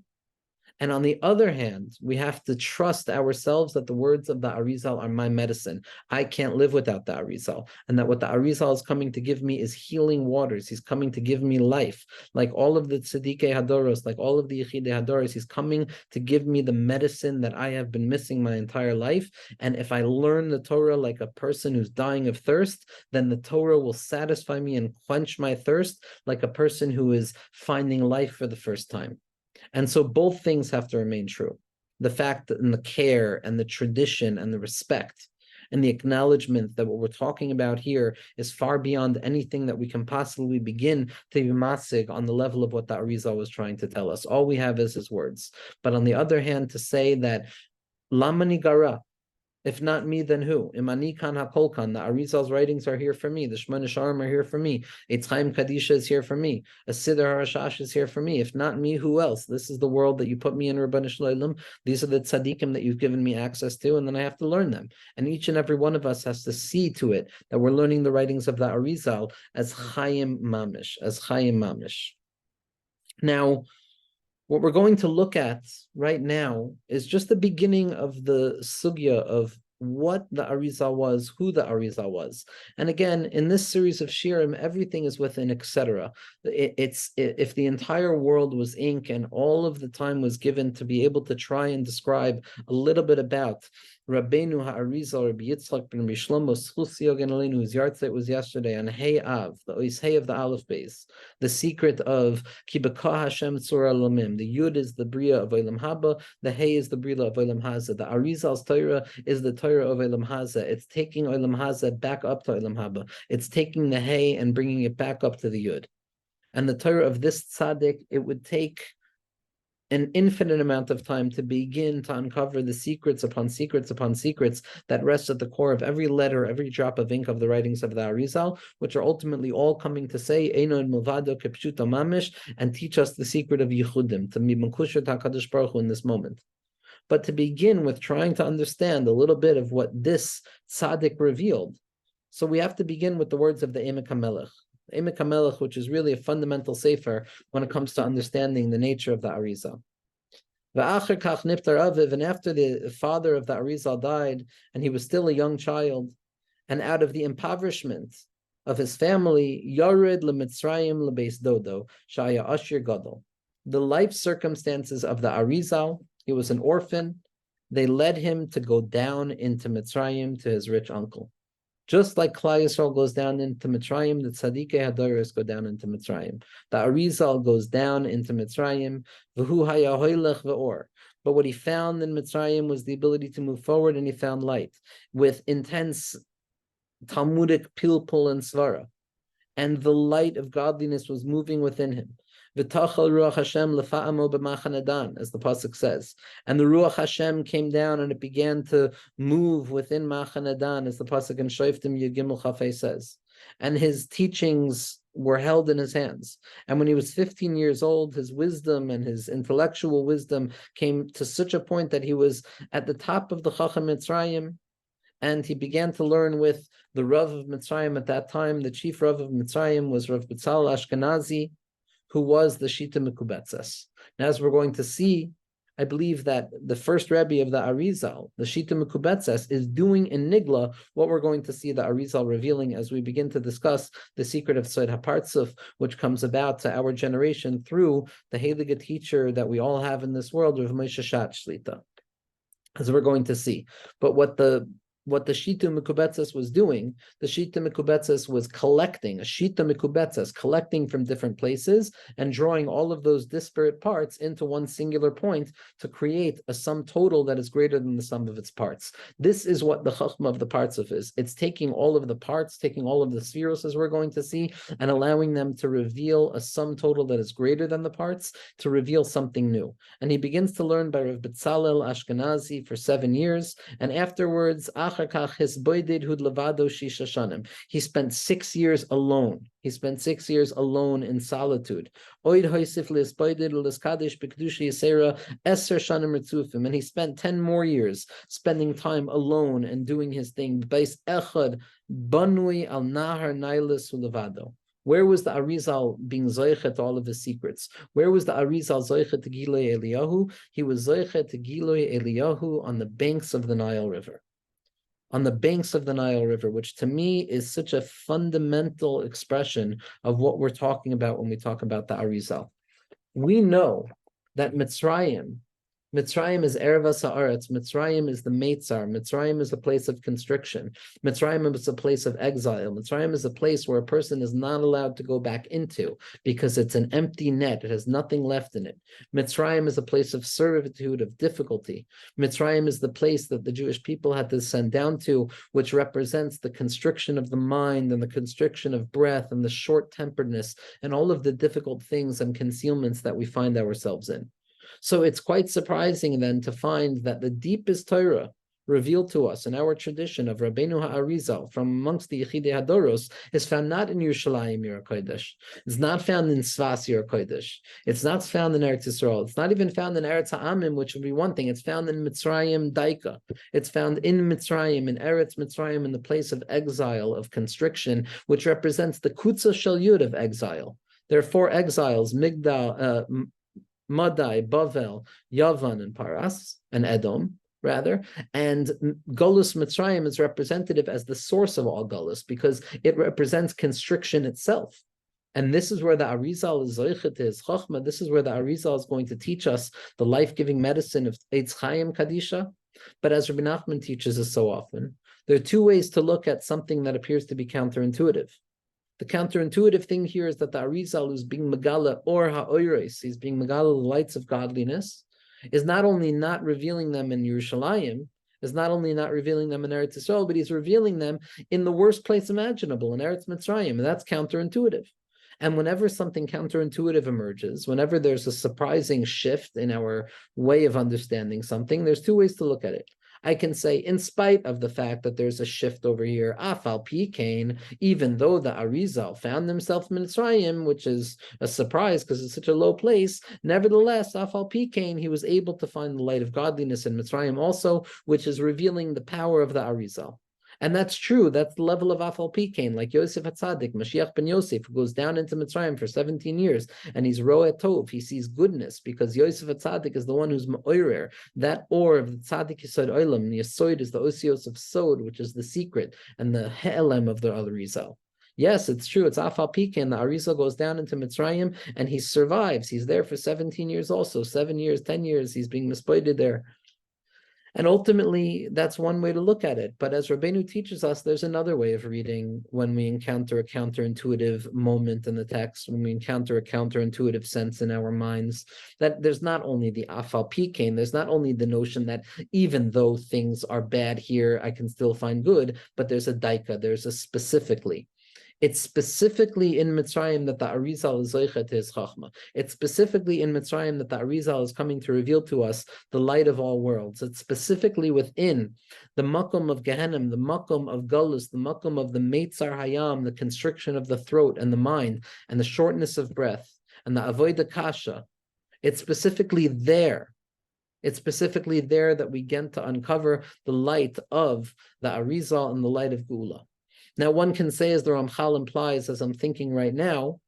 And on the other hand, we have to trust ourselves that the words of the Arizal are my medicine. I can't live without the Arizal. And that what the Arizal is coming to give me is healing waters. He's coming to give me life. Like all of the Tzadikei Hadoros, like all of the Yechidei Hadoros, he's coming to give me the medicine that I have been missing my entire life. And if I learn the Torah like a person who's dying of thirst, then the Torah will satisfy me and quench my thirst like a person who is finding life for the first time. And so both things have to remain true. The fact that, and the care and the tradition and the respect and the acknowledgement that what we're talking about here is far beyond anything that we can possibly begin to be masig on the level of what the Ariza was trying to tell us. All we have is his words. But on the other hand, to say that Lamani Gara, if not me, then who? Imani kan hakolkan. The Arizal's writings are here for me. The Shemona Sharm are here for me. Eitz Chaim Kadisha is here for me. A Siddur HaRashash is here for me. If not me, who else? This is the world that you put me in, Rabbanu Shalom. These are the tzaddikim that you've given me access to, and then I have to learn them. And each and every one of us has to see to it that we're learning the writings of the Arizal as Chaim Mamish, as Chaim Mamish. Now, what we're going to look at right now is just the beginning of the sugya of what the Ariza was, who the Ariza was. And again, in this series of shirim, everything is within etc. If the entire world was ink and all of the time was given to be able to try and describe a little bit about Rabbeinu Ha'arizal, Rabbi Yitzhak ben Shlomo Schus Yogan Aleinu, whose yahrzeit was yesterday on Hey Av, the Ois Hey of the Aleph Beis, the secret of Ki B'Kah Hashem Tzura Lamim. The Yud is the Bria of Olam Haba, the Hey is the Bria of Olam Haza. The Arizal's Torah is the Torah of Olam Haza. It's taking Olam Haza back up to Olam Haba. It's taking the Hey and bringing it back up to the Yud. And the Torah of this tzaddik, it would take an infinite amount of time to begin to uncover the secrets upon secrets upon secrets that rest at the core of every letter, every drop of ink of the writings of the Arizal, which are ultimately all coming to say Eino en Milvado Kepshuta Mamish, and teach us the secret of Yichudim, to be Mekusher HaKadosh Baruch Hu in this moment. But to begin with trying to understand a little bit of what this tzaddik revealed, so we have to begin with the words of the Emek HaMelech. Emek HaMelech, which is really a fundamental sefer when it comes to understanding the nature of the Ariza. And after the father of the Arizal died, and he was still a young child, and out of the impoverishment of his family, Yared leMitzrayim lebeis dodo, shaya ashir gadol. The life circumstances of the Arizal, he was an orphan, they led him to go down into Mitzrayim to his rich uncle. Just like Klal Yisrael goes down into Mitzrayim, the Tzadikei Hadoros go down into Mitzrayim. The Arizal goes down into Mitzrayim, v'hu haya hoylech ve'or. But what he found in Mitzrayim was the ability to move forward, and he found light with intense Talmudic pilpul and svara. And the light of godliness was moving within him. V'tachal Ruach Hashem lefa'amo b'machanadan, as the pasuk says. And the Ruach Hashem came down and it began to move within Machanadan, as the pasuk in Shoftim Yud Gimel Chafei says. And his teachings were held in his hands. And when he was 15 years old, his wisdom and his intellectual wisdom came to such a point that he was at the top of the Chacham Mitzrayim, and he began to learn with the Rav of Mitzrayim at that time. The chief Rav of Mitzrayim was Rav Betzalel Ashkenazi, who was the Shita Mekubetzes. Now, as we're going to see, I believe that the first Rebbe of the Arizal, the Shita Mekubetzes, is doing in Nigla what we're going to see the Arizal revealing as we begin to discuss the secret of Sod HaPartzuf, which comes about to our generation through the Heilige teacher that we all have in this world, Rav Moshe Shat Shlita, as we're going to see. But what the Shita Mekubetzes was doing, the Shita Mekubetzes was collecting, a Shita Mekubetzes, collecting from different places and drawing all of those disparate parts into one singular point to create a sum total that is greater than the sum of its parts. This is what the Chachma of the parts of is. It's taking all of the parts, taking all of the spheros, as we're going to see, and allowing them to reveal a sum total that is greater than the parts, to reveal something new. And he begins to learn by Rav Betzalel Ashkenazi for 7 years, and afterwards, he spent 6 years alone. He spent 6 years alone in solitude. And he spent 10 more years spending time alone and doing his thing. Where was the Arizal being zoichet to all of his secrets? Where was the Arizal zoichet to Giloi Eliyahu? He was zoichet to Giloi Eliyahu on the banks of the Nile River. On the banks of the Nile River, which to me is such a fundamental expression of what we're talking about when we talk about the Arizal. We know that Mitzrayim is Erevas Haaretz. Mitzrayim is the Meitzar. Mitzrayim is a place of constriction. Mitzrayim is a place of exile. Mitzrayim is a place where a person is not allowed to go back into because it's an empty net. It has nothing left in it. Mitzrayim is a place of servitude, of difficulty. Mitzrayim is the place that the Jewish people had to send down to, which represents the constriction of the mind and the constriction of breath and the short-temperedness and all of the difficult things and concealments that we find ourselves in. So it's quite surprising then to find that the deepest Torah revealed to us in our tradition of Rabbeinu Ha'arizal from amongst the Yechidei Hadoros is found not in Yerushalayim Yer HaKodesh. It's not found in Sfas Yer HaKodesh. It's not found in Eretz Yisrael. It's not even found in Eretz Ha'amim, which would be one thing. It's found in Mitzrayim Daika. It's found in Mitzrayim, in Eretz Mitzrayim, in the place of exile, of constriction, which represents the Kutza Shel Yud of exile. There are 4 exiles, Migdal, Madai, Bavel, Yavan, and Paras, and Edom, rather. And Golus Mitzrayim is representative as the source of all Golus because it represents constriction itself. And this is where the Arizal is Zoichet his Chochmah. This is where the Arizal is going to teach us the life-giving medicine of Eitz Chaim Kadisha. But as Rabbi Nachman teaches us so often, there are 2 ways to look at something that appears to be counterintuitive. The counterintuitive thing here is that the Arizal is being Megala or Ha'oires, he's being Megala the lights of godliness, is not only not revealing them in Yerushalayim, is not only not revealing them in Eretz Yisrael, but he's revealing them in the worst place imaginable, in Eretz Mitzrayim, and that's counterintuitive. And whenever something counterintuitive emerges, whenever there's a surprising shift in our way of understanding something, there's 2 ways to look at it. I can say, in spite of the fact that there's a shift over here, Afal Pikain, even though the Arizal found himself in Mitzrayim, which is a surprise because it's such a low place, nevertheless, Afal Pikain, he was able to find the light of godliness in Mitzrayim also, which is revealing the power of the Arizal. And that's true. That's the level of Afal Pikain, like Yosef HaTzadik, Mashiach ben Yosef, who goes down into Mitzrayim for 17 years, and he's Ro'eh Tov, he sees goodness, because Yosef HaTzadik is the one who's Ma'orer, that or of the Tzadik Yisod Olam, the Yisod is the Osios of Sod, which is the secret, and the He'elem of the Arizal. Yes, it's true. It's Afal Pikein. The Arizal goes down into Mitzrayim and he survives. He's there for 17 years also, 7 years, 10 years. He's being mispoited there. And ultimately, that's one way to look at it. But as Rabbeinu teaches us, there's another way of reading when we encounter a counterintuitive moment in the text, when we encounter a counterintuitive sense in our minds, that there's not only the Afal Pikein, there's not only the notion that even though things are bad here, I can still find good, but there's a daika, there's a specifically. It's specifically in Mitzrayim that the Arizal is zoichet to his chachma. It's specifically in Mitzrayim that the Arizal is coming to reveal to us the light of all worlds. It's specifically within the makom of Gehenim, the makom of Galus, the makom of the Meitzar Hayam, the constriction of the throat and the mind, and the shortness of breath, and the Avodah Kasha. It's specifically there. It's specifically there that we get to uncover the light of the Arizal and the light of Geula. Now, one can say, as the Ramchal implies, as I'm thinking right now,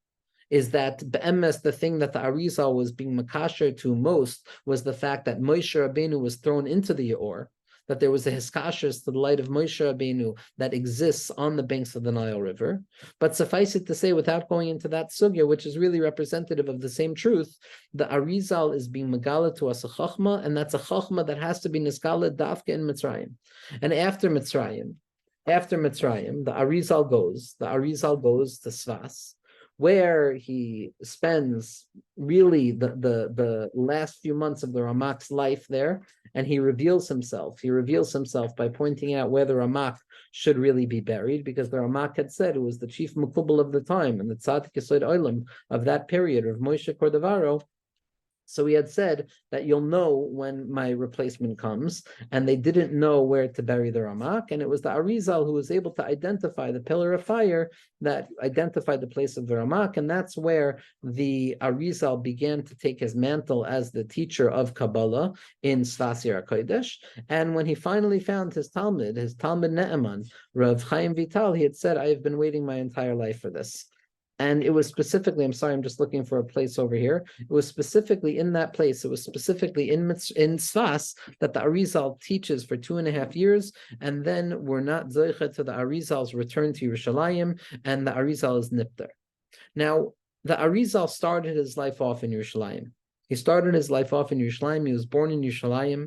is that be'emes, the thing that the Arizal was being makasher to most was the fact that Moshe Rabbeinu was thrown into the Yaor, that there was a hiskashers to the light of Moshe Rabbeinu that exists on the banks of the Nile River. But suffice it to say, without going into that sugya, which is really representative of the same truth, the Arizal is being megala to us a chachma, and that's a chachma that has to be niskala dafka in Mitzrayim. And after Mitzrayim, the Arizal goes to Sfas, where he spends really the last few months of the Ramak's life there, and he reveals himself. He reveals himself by pointing out where the Ramak should really be buried, because the Ramak had said it was the chief Mekubal of the time, and the Tzaddik Yesod Olam of that period, of Moshe Cordovaro. So he had said that you'll know when my replacement comes, and they didn't know where to bury the Ramak, and it was the Arizal who was able to identify the pillar of fire that identified the place of the Ramak, and that's where the Arizal began to take his mantle as the teacher of Kabbalah in Sfas Yer HaKodesh. And when he finally found his Talmud Ne'eman, Rav Chaim Vital, he had said, I have been waiting my entire life for this. And it was specifically, I'm sorry, I'm just looking for a place over here. It was specifically in that place. It was specifically in Sfas that the Arizal teaches for 2.5 years. And then we're not zoichet to the Arizal's return to Yerushalayim, and the Arizal is nipter. Now, the Arizal started his life off in Yerushalayim. He started his life off in Yerushalayim. He was born in Yerushalayim.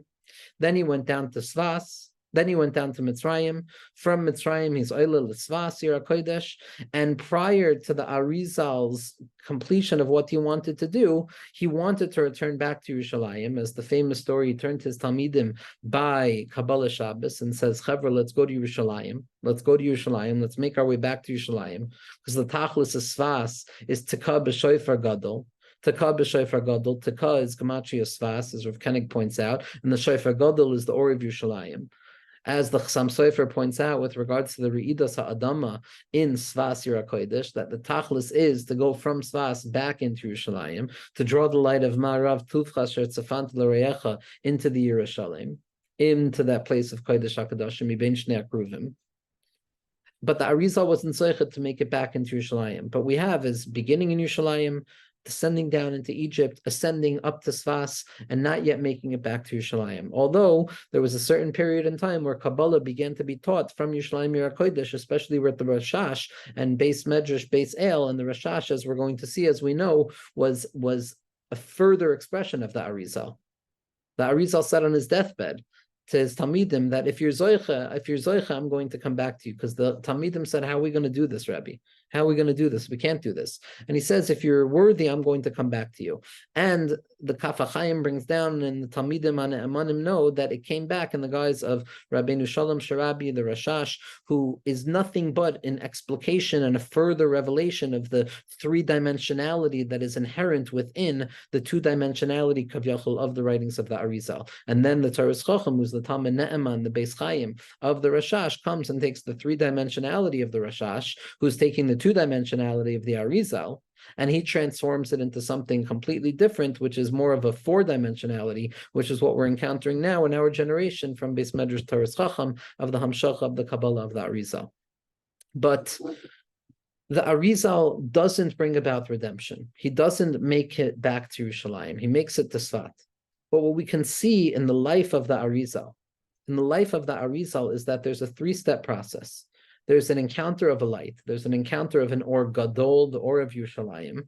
Then he went down to Sfas. Then he went down to Mitzrayim. From Mitzrayim, he's Oila L'Sfas, Yer HaKodesh. And prior to the Arizal's completion of what he wanted to do, he wanted to return back to Yerushalayim. As the famous story, he turned to his Talmidim by Kabbalah Shabbos and says, Chevra, let's go to Yerushalayim. Let's go to Yerushalayim. Let's make our way back to Yerushalayim. Because the Tachlis of Sfas is Tekah b'Shofar Gadol. Tekah b'Shofar Gadol. Tekah is Gematria Sfas, as Rav Koenig points out, and the Shofar Gadol is the Or of Yerushalayim. As the Chassam Sofer points out with regards to the Re'idas HaAdama in Sfas Yer HaKodesh, that the Tachlis is to go from Sfas back into Yerushalayim, to draw the light of Ma'arav Tuvcha Sher Tzafant L'Reyecha into the Yerushalayim, into that place of Kodesh HaKadoshim, Mibein Shnei Akruvim. But the Arizal wasn't zoichet to make it back into Yerushalayim. But we have is beginning in Yerushalayim, descending down into Egypt, ascending up to Sfas, and not yet making it back to Yerushalayim. Although there was a certain period in time where Kabbalah began to be taught from Yerushalayim Yer HaKodesh, especially with the Rashash and Beis Medrash, Beis El, and the Rashash, as we're going to see, as we know, was a further expression of the Arizal. The Arizal said on his deathbed to his Talmidim that if you're Zoicha, I'm going to come back to you. Because the Talmidim said, how are we going to do this, Rabbi? How are we going to do this? We can't do this. And he says, if you're worthy, I'm going to come back to you. And the Kaf HaChaim brings down, and the Talmidim and Emanim know that it came back in the guise of Rabbeinu Shalom Sharabi, the Rashash, who is nothing but an explication and a further revelation of the three-dimensionality that is inherent within the two-dimensionality Kavyachol of the writings of the Arizal. And then the Taurus Chacham, who's the Talmud Ne'eman, the Beis Chaim of the Rashash, comes and takes the three-dimensionality of the Rashash, who's taking the two-dimensionality of the Arizal, and he transforms it into something completely different, which is more of a four-dimensionality, which is what we're encountering now in our generation from Beis Medrash Taurus Chacham of the Hamshach of the Kabbalah of the Arizal. But the Arizal doesn't bring about redemption. He doesn't make it back to Yerushalayim. He makes it to Sfat. But what we can see in the life of the Arizal, is that there's a three-step process. There's an encounter of a light. There's an encounter of an Or Gadol, the Or of Yerushalayim.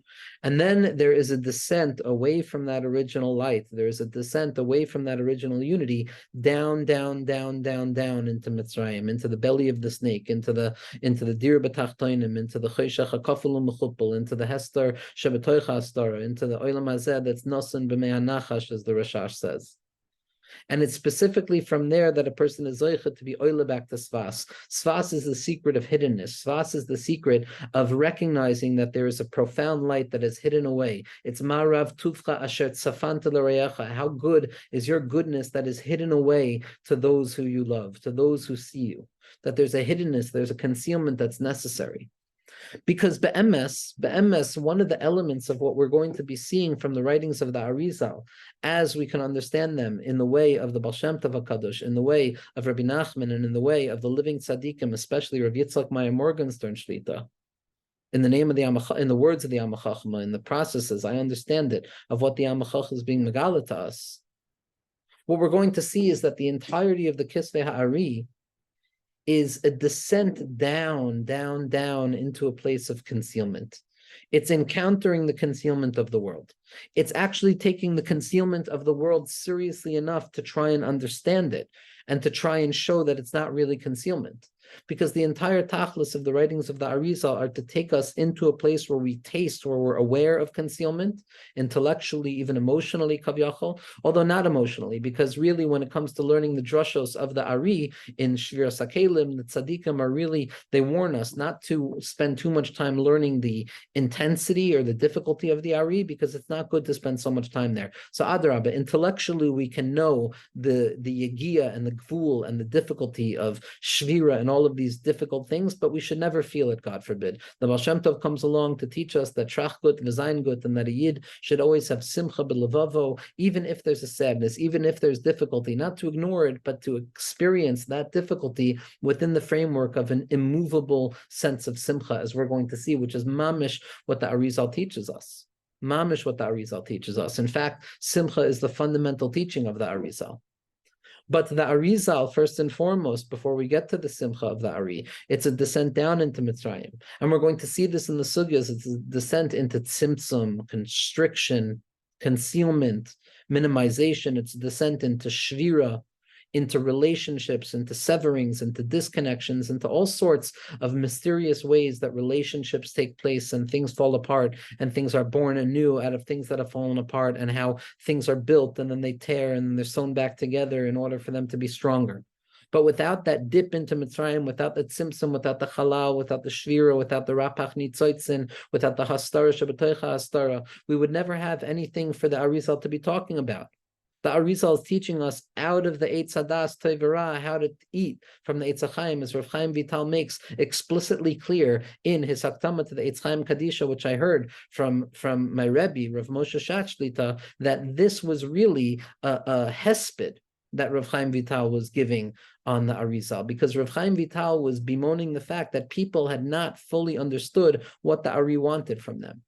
And then there is a descent away from that original light. There is a descent away from that original unity, down, down, down, down, down into Mitzrayim, into the belly of the snake, into the Dir B'Tachtoinim, into the Choshech HaKafel U'Mechupel, into the Hester Shebetoicha Astara, into the Olam Hazeh that's Nosen B'Mei HaNachash, as the Rashash says. And it's specifically from there that a person is zoicha to be oile back to svas. Svas is the secret of hiddenness. Svas is the secret of recognizing that there is a profound light that is hidden away. It's marav tuvcha asher tzafanta l'reyecha. How good is your goodness that is hidden away to those who you love, to those who see you. That there's a hiddenness, there's a concealment that's necessary. Because be'emes, one of the elements of what we're going to be seeing from the writings of the Arizal, as we can understand them in the way of the Baal Shem Tov HaKadosh, in the way of Rabbi Nachman, and in the way of the living tzaddikim, especially Rav Yitzhak Meyer Morgenstern Shlita, in the name of the in the words of the Am HaChachma, in the processes, I understand it, of what the Am HaChachma is being megala to us. What we're going to see is that the entirety of the Kisvei Ha'ari is a descent down, down, down into a place of concealment. It's encountering the concealment of the world. It's actually taking the concealment of the world seriously enough to try and understand it and to try and show that it's not really concealment. Because the entire tachlis of the writings of the Arizal are to take us into a place where we taste, where we're aware of concealment, intellectually, even emotionally, kavyachol, although not emotionally, because really when it comes to learning the drushos of the Ari in Shvir Sakelim, the tzaddikim are really, they warn us not to spend too much time learning the intensity or the difficulty of the Ari, because it's not good to spend so much time there. So adarabah, intellectually we can know the yegia and the gvul and the difficulty of Shvira and all of these difficult things, but we should never feel it, God forbid. The Baal Shem Tov comes along to teach us that Trachgut, V'zayin and that a Yid should always have Simcha b'levavo, even if there's a sadness, even if there's difficulty, not to ignore it, but to experience that difficulty within the framework of an immovable sense of Simcha, as we're going to see, which is mamish what the Arizal teaches us. Mamish what the Arizal teaches us. In fact, Simcha is the fundamental teaching of the Arizal. But the Arizal, first and foremost, before we get to the Simcha of the Ari, it's a descent down into Mitzrayim. And we're going to see this in the Sugyas. It's a descent into tzimtzum, constriction, concealment, minimization. It's a descent into shvira, into relationships, into severings, into disconnections, into all sorts of mysterious ways that relationships take place and things fall apart and things are born anew out of things that have fallen apart, and how things are built and then they tear and then they're sewn back together in order for them to be stronger. But without that dip into Mitzrayim, without that tzimtzum, without the halal, without the shvira, without the rapach nitzoitzin, without the hastara shabatoicha hastara, we would never have anything for the Arizal to be talking about. The Arizal is teaching us out of the Eitz Hadas Toivera how to eat from the Eitz HaChaim, as Rav Chaim Vital makes explicitly clear in his Haktama to the Eitz Chaim Kadisha, which I heard from my Rebbe, Rav Moshe Shatz, that this was really a hesped that Rav Chaim Vital was giving on the Arizal, because Rav Chaim Vital was bemoaning the fact that people had not fully understood what the Ari wanted from them.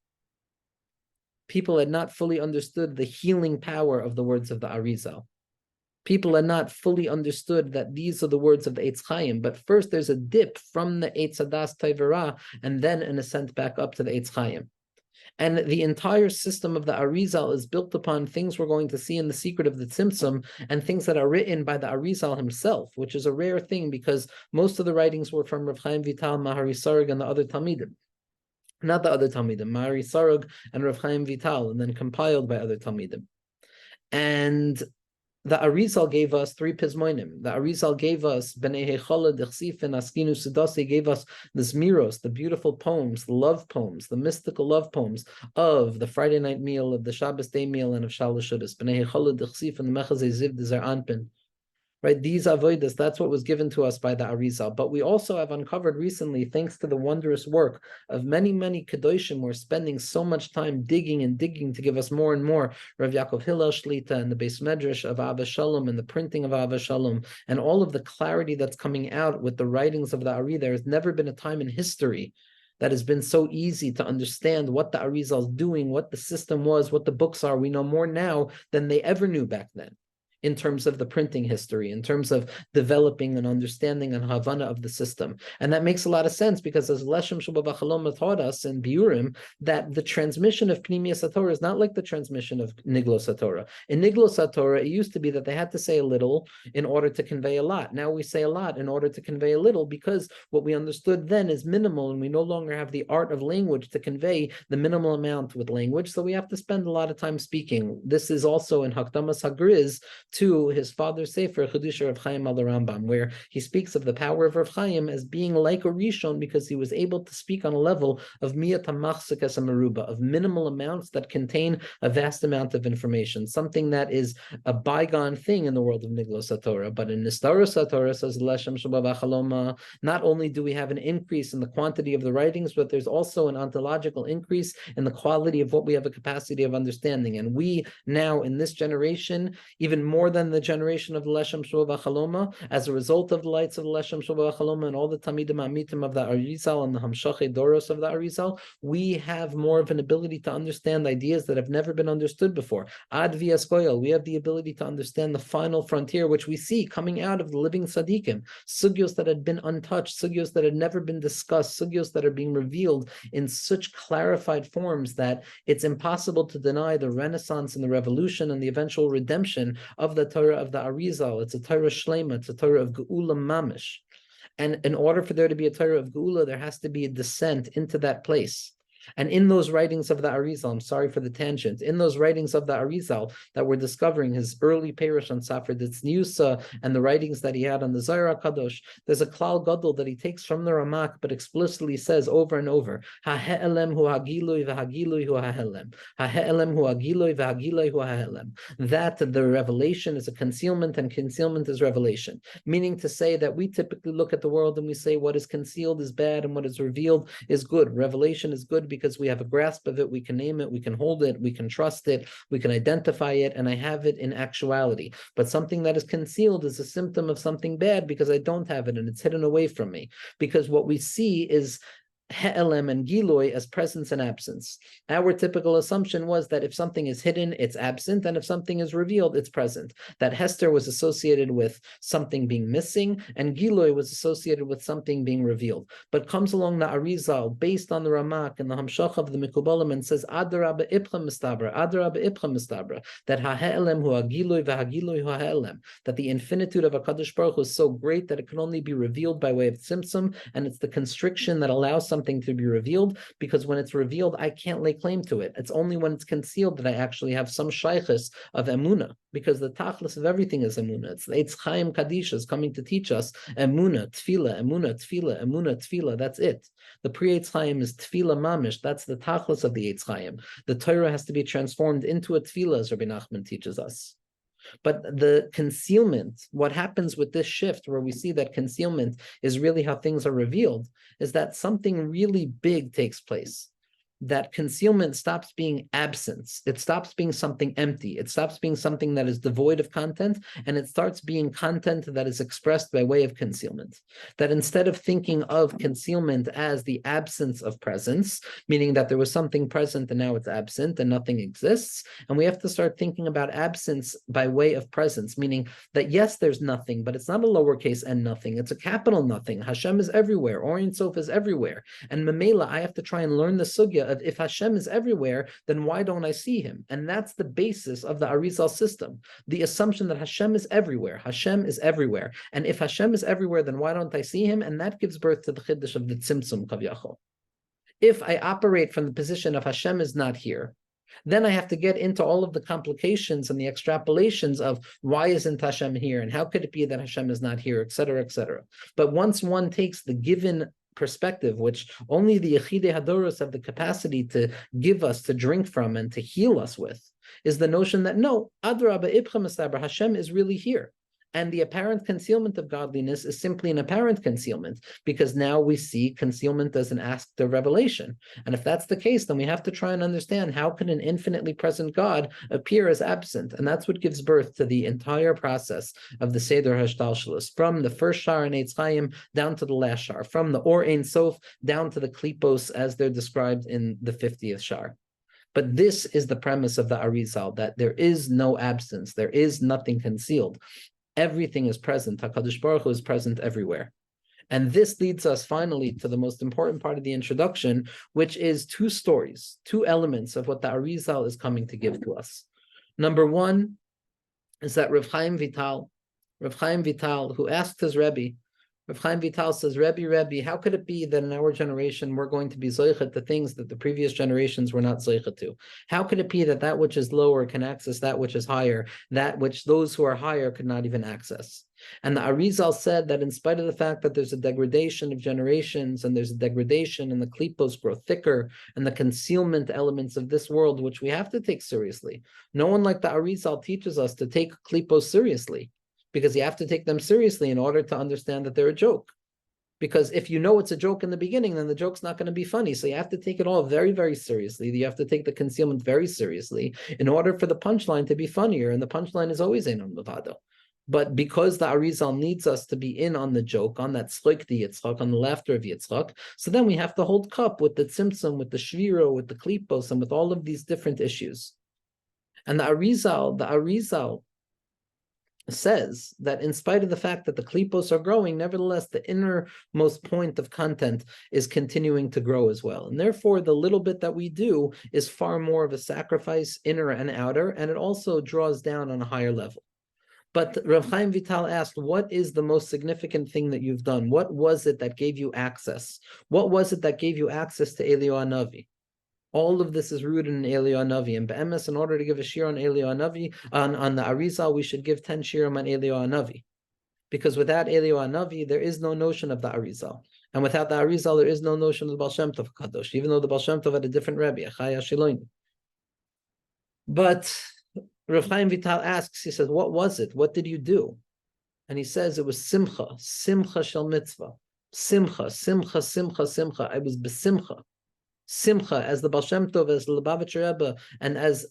People had not fully understood the healing power of the words of the Arizal. People had not fully understood that these are the words of the Eitz Chaim, but first there's a dip from the Eitz Hadas Toivera and then an ascent back up to the Eitz Chaim. And the entire system of the Arizal is built upon things we're going to see in the secret of the Tzimtzum, and things that are written by the Arizal himself, which is a rare thing because most of the writings were from Rav Chaim Vital, Mahari Sarg, and the other Talmidim. Not the other Talmidim, Mahari Sarg and Rav Chaim Vital, and then compiled by other Talmidim. And the Arizal gave us 3 Pizmoinim. The Arizal gave us B'nei Hechola, Dechsif, and Askinu Sudasi, gave us the Zmiros, the beautiful poems, the love poems, the mystical love poems of the Friday night meal, of the Shabbos day meal, and of Shalosh Shudas. B'nei Hechola, Dechsif, and the Mechazei Ziv, the Zer Anpin. Right, these avodas, that's what was given to us by the Arizal. But we also have uncovered recently, thanks to the wondrous work of many, many Kedoshim, who are spending so much time digging and digging to give us more and more, Rav Yaakov Hillel Shlita and the Beis Medrash of Abba Shalom and the printing of Abba Shalom and all of the clarity that's coming out with the writings of the Ari. There has never been a time in history that has been so easy to understand what the Arizal is doing, what the system was, what the books are. We know more now than they ever knew back then. in terms of the printing history, in terms of developing an understanding and Havana of the system. And that makes a lot of sense because as Leshem Shabbat taught us in Biurim, that the transmission of Pnimius HaTorah is not like the transmission of Niglos HaTorah. In Niglos HaTorah, it used to be that they had to say a little in order to convey a lot. Now we say a lot in order to convey a little because what we understood then is minimal and we no longer have the art of language to convey the minimal amount with language. So we have to spend a lot of time speaking. This is also in Hakdamas Hagriz to his father's Sefer, Chedusha Rav Chaim al Rambam, where he speaks of the power of Rav Chaim as being like a Rishon because he was able to speak on a level of Miyat HaMachzikas HaMeruba, of minimal amounts that contain a vast amount of information, something that is a bygone thing in the world of Niglos HaTorah. But in Nistaros HaTorah, says Leshem Shabbat Chaloma, not only do we have an increase in the quantity of the writings, but there's also an ontological increase in the quality of what we have a capacity of understanding. And we now, in this generation, even more than the generation of the Leshem Shuvah Chaloma, as a result of the lights of the Leshem Shuvah Chaloma and all the Tamidim Amitim of the Arizal and the Hamshache Doros of the Arizal, we have more of an ability to understand ideas that have never been understood before. Ad Viaskoyel, we have the ability to understand the final frontier, which we see coming out of the living Tzaddikim, sugyos that had been untouched, sugyos that had never been discussed, sugyos that are being revealed in such clarified forms that it's impossible to deny the renaissance and the revolution and the eventual redemption of the Torah of the Arizal. It's a Torah Shlema, it's a Torah of Geula Mamish. And in order for there to be a Torah of Geula, there has to be a descent into that place. And in those writings of the Arizal, I'm sorry for the tangent, in those writings of the Arizal that we're discovering his early parish on Safra Ditzniusa and the writings that he had on the Zohar HaKadosh, there's a Klal Gadol that he takes from the Ramak, but explicitly says over and over, Ha-he'elem hu hagilui v'hagilui hu ha-he'elem. Ha-he'elem hu hagilui v'hagilui hu ha-he'elem. That the revelation is a concealment and concealment is revelation. Meaning to say that we typically look at the world and we say what is concealed is bad and what is revealed is good. Revelation is good because we have a grasp of it, we can name it, we can hold it, we can trust it, we can identify it, and I have it in actuality. But something that is concealed is a symptom of something bad because I don't have it and it's hidden away from me. Because what we see is He'elem and Giloi as presence and absence. Our typical assumption was that if something is hidden, it's absent, and if something is revealed, it's present. That Hester was associated with something being missing, and Giloi was associated with something being revealed. But comes along the Arizal, based on the Ramak and the Hamshach of the Mikubalim, and says, Adarabba Ipcha Mistabra, Adarabba Ipcha Mistabra, that Ha-He'elem hu ha-Giloi v'ha-Giloi hu ha-He'elem, that the infinitude of HaKadosh Baruch Hu is so great that it can only be revealed by way of tzimtzum, and it's the constriction that allows something to be revealed, because when it's revealed, I can't lay claim to it. It's only when it's concealed that I actually have some shaykhis of emuna, because the tachlis of everything is emuna. It's the Eitz Chaim Kadisha is coming to teach us emuna, tefillah, emuna, tefillah, emuna, tefillah. That's it. The pre-Eitz Chaim is tefillah mamish. That's the tachlis of the Eitz Chaim. The Torah has to be transformed into a tefillah, as Rabbi Nachman teaches us. But the concealment, what happens with this shift where we see that concealment is really how things are revealed, is that something really big takes place. That concealment stops being absence. It stops being something empty. It stops being something that is devoid of content, and it starts being content that is expressed by way of concealment. That instead of thinking of concealment as the absence of presence, meaning that there was something present and now it's absent and nothing exists, and we have to start thinking about absence by way of presence, meaning that yes, there's nothing, but it's not a lowercase n nothing. It's a capital nothing. Hashem is everywhere. Orient Sof is everywhere. And Mamela, I have to try and learn the sugya of if Hashem is everywhere, then why don't I see him? And that's the basis of the Arizal system. The assumption that Hashem is everywhere. Hashem is everywhere. And if Hashem is everywhere, then why don't I see him? And that gives birth to the chiddush of the tzimtzum kavyachol. If I operate from the position of Hashem is not here, then I have to get into all of the complications and the extrapolations of why isn't Hashem here? And how could it be that Hashem is not here, et cetera, et cetera. But once one takes the given perspective, which only the Yechidei Hadoros have the capacity to give us, to drink from, and to heal us with, is the notion that no, Adrabah Ibcha Mastaber, Hashem is really here. And the apparent concealment of godliness is simply an apparent concealment, because now we see concealment as an aspect of revelation. And if that's the case, then we have to try and understand how can an infinitely present God appear as absent? And that's what gives birth to the entire process of the Seder Hashtalshalos, from the first Shar in Eitz Chaim down to the last Shar, from the Or Ein Sof down to the Klipos as they're described in the 50th Shar. But this is the premise of the Arizal, that there is no absence, there is nothing concealed. Everything is present. HaKadosh Baruch Hu is present everywhere. And this leads us finally to the most important part of the introduction, which is two stories, two elements of what the Arizal is coming to give to us. Number one is that Rav Chaim Vital, who asked his Rebbe, Rav Chaim Vital says, Rebbe, how could it be that in our generation we're going to be zoichet the things that the previous generations were not zoichet to? How could it be that that which is lower can access that which is higher, that which those who are higher could not even access? And the Arizal said that in spite of the fact that there's a degradation of generations and there's a degradation and the klipos grow thicker and the concealment elements of this world, which we have to take seriously. No one like the Arizal teaches us to take klipos seriously, because you have to take them seriously in order to understand that they're a joke. Because if you know it's a joke in the beginning, then the joke's not going to be funny. So you have to take it all very, very seriously. You have to take the concealment very seriously in order for the punchline to be funnier. And the punchline is always Einon Levado. But because the Arizal needs us to be in on the joke, on that tzchok the Yitzhak, on the laughter of Yitzhak, so then we have to hold cup with the tzimtzum, with the shviro, with the klipos, and with all of these different issues. And the Arizal says that in spite of the fact that the klipos are growing, nevertheless, the innermost point of content is continuing to grow as well. And therefore, the little bit that we do is far more of a sacrifice, inner and outer, and it also draws down on a higher level. But Rav Chaim Vital asked, what is the most significant thing that you've done? What was it that gave you access? What was it that gave you access to Eliyahu Hanavi? All of this is rooted in Eliyahu Hanavi. And Be'emes, in order to give a shir on Eliyahu Hanavi, on the Arizal, we should give 10 shirim on Eliyahu Hanavi. Because without Eliyahu Hanavi, there is no notion of the Arizal. And without the Arizal, there is no notion of the Baal Shem Tov Kadosh, even though the Baal Shem Tov had a different Rebbe, Achai Ashiloini. But Rav Chaim Vital asks, he says, what was it? What did you do? And he says, it was Simcha, Simcha Shel Mitzvah. Simcha, Simcha, Simcha, Simcha. I was besimcha. Simcha, as the Baal Shem Tov, as the Lubavitcher Rebbe, and as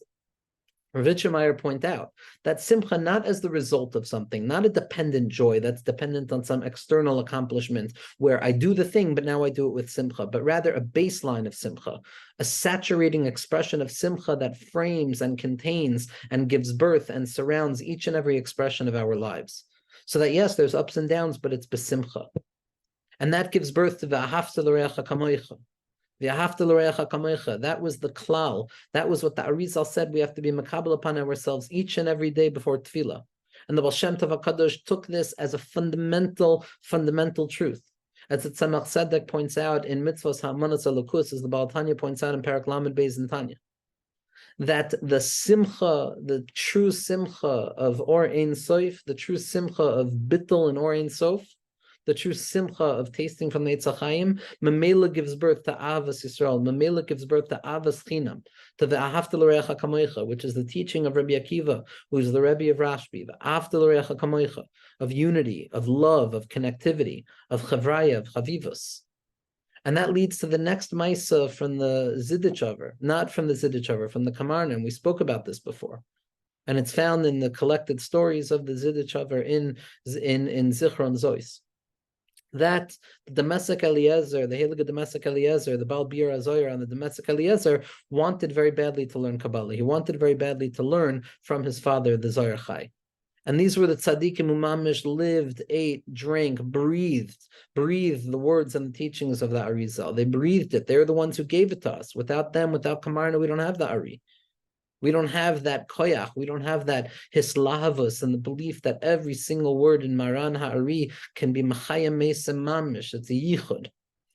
Rav Yitzchak point out, that Simcha not as the result of something, not a dependent joy that's dependent on some external accomplishment where I do the thing, but now I do it with Simcha, but rather a baseline of Simcha, a saturating expression of Simcha that frames and contains and gives birth and surrounds each and every expression of our lives. So that yes, there's ups and downs, but it's besimcha. And that gives birth to v'ahavta l'reacha kamoicha. That was the klal. That was what the Arizal said we have to be makabel upon ourselves each and every day before tefillah. And the Baal Shem Tov HaKadosh took this as a fundamental truth. As the Tzemach Tzedek points out in Mitzvos Ha'amanas Elokus, as the Baal Tanya points out in Parak Lamed Beis in Tanya, that the simcha, the true simcha of Or Ein Sof, the true simcha of Bittul and Or Ein Sof, the true simcha of tasting from the Eitz HaChaim, Memela gives birth to Avas Yisrael. Memela gives birth to Avas Chinam, to the Ahavta L'Reacha Kamoicha, which is the teaching of Rabbi Akiva, who is the Rebbe of Rashbi, the Ahavta L'Reacha Kamoicha, of unity, of love, of connectivity, of Chavraya, of Chavivus. And that leads to the next Maisa from the Zidichover, not from the Zidichover, from the Kamarnim. We spoke about this before. And it's found in the collected stories of the Zidichover in Zichron Zois. That the domestic Eliezer, the Heilige domestic Eliezer, the Baal Bir Azoyer and the domestic Eliezer wanted very badly to learn Kabbalah. He wanted very badly to learn from his father, the Zohar Chai. And these were the tzaddikim who mamish lived, ate, drank, breathed the words and the teachings of the Arizal. They breathed it. They're the ones who gave it to us. Without them, without Kamarna, we don't have the Ari. We don't have that koyach. We don't have that hislahavus and the belief that every single word in Maran Ha'ari can be machayim meisem mamish. It's a yichud.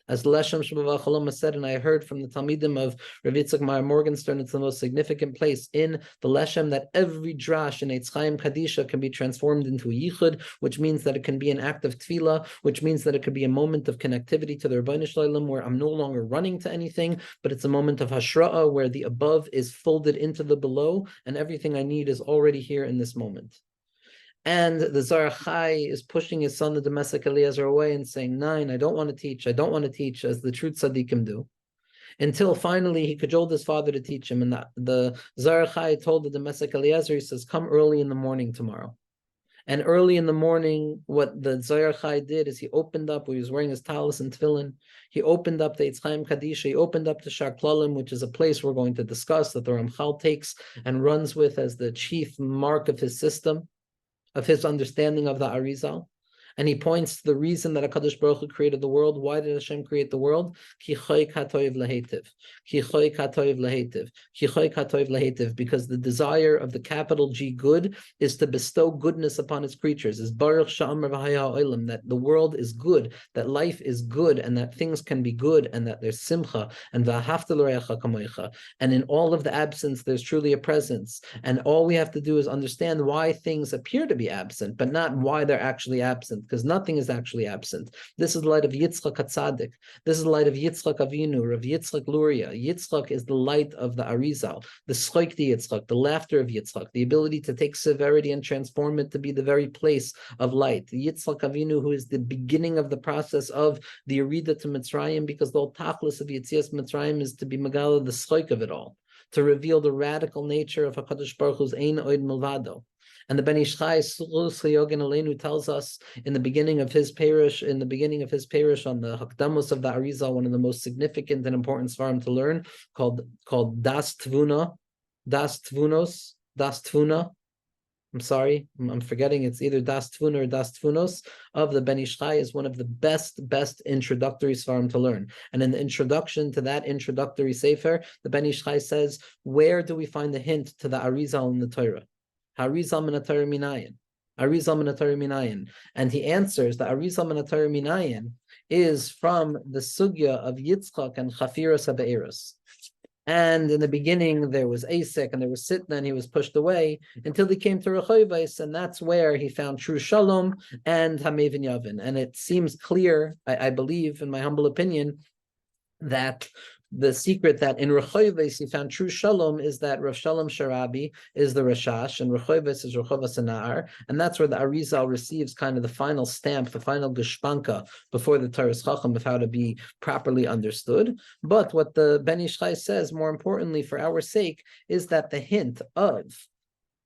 As Leshem Shabbat Chaloma said, and I heard from the Talmidim of Rav Yitzhak Meyer Morgenstern, it's the most significant place in the Leshem that every drash in Eitz Chaim Kadisha can be transformed into a yichud, which means that it can be an act of tefillah, which means that it could be a moment of connectivity to the Rebbeinu Shalom, where I'm no longer running to anything, but it's a moment of hashra'ah, where the above is folded into the below, and everything I need is already here in this moment. And the Zohar Chai is pushing his son, the domestic Eliezer, away and saying, "Nine, I don't want to teach, as the true tzaddikim do." Until finally he cajoled his father to teach him. And the Zohar Chai told the domestic Eliezer, he says, "Come early in the morning tomorrow." And early in the morning, what the Zohar Chai did is he opened up, he was wearing his talis and tefillin, he opened up the Yitzchayim Kadisha, he opened up the Shar Klalim, which is a place we're going to discuss that the Ramchal takes and runs with as the chief mark of his system, of his understanding of the Arizal. And he points to the reason that HaKadosh Baruch Hu created the world. Why did Hashem create the world? Ki choik hatoiv lahetiv. Ki choik hatoiv lahetiv. Ki choik hatoiv lahetiv. Because the desire of the capital G good is to bestow goodness upon its creatures. Is Baruch Sha'amar v'haya ha'olam, that the world is good, that life is good, and that things can be good, and that there's simcha, and v'ahavta l'reacha kamoicha. And in all of the absence, there's truly a presence. And all we have to do is understand why things appear to be absent, but not why they're actually absent, because nothing is actually absent. This is the light of Yitzhak HaTzadik. This is the light of Yitzhak Avinu, of Yitzhak Luria. Yitzhak is the light of the Arizal, the Schoikti Yitzhak, the laughter of Yitzhak, the ability to take severity and transform it to be the very place of light. The Yitzhak Avinu, who is the beginning of the process of the Ariza to Mitzrayim, because the whole tachlis of Yetzias Mitzrayim is to be Megala, the Schoik of it all, to reveal the radical nature of HaKadosh Baruch Hu's Ein Oid Milvado. And the Ben Ish Chai Aleinu tells us in the beginning of his parish, on the Hakdamos of the Arizal, one of the most significant and important svarim to learn, called Das Tvuna, Das Tvuna. I'm sorry, I'm forgetting. It's either Das Tvuna or Das Tvunos of the Ben Ish Chai, is one of the best introductory svarim to learn. And in the introduction to that introductory sefer, the Ben Ish Chai says, where do we find the hint to the Arizal in the Torah? Arizal min haTorah minayin. Arizal min haTorah minayin. And he answers that Arizal min haTorah minayin is from the sugya of Yitzchak and Chafiras HaBe'eros. And in the beginning, there was Asek and there was Sitna, and he was pushed away until he came to Rechoivais, and that's where he found true Shalom and Hamevin Yavin. And it seems clear, I believe, in my humble opinion, that the secret that in Rechoivos he found true shalom is that Rav Shalom Sharabi is the Rashash and Rechoivos is Rechovas Anar, and that's where the Arizal receives kind of the final stamp, the final gushpanka before the Taras Chacham of how to be properly understood. But what the Ben Ish Chai says, more importantly for our sake, is that the hint of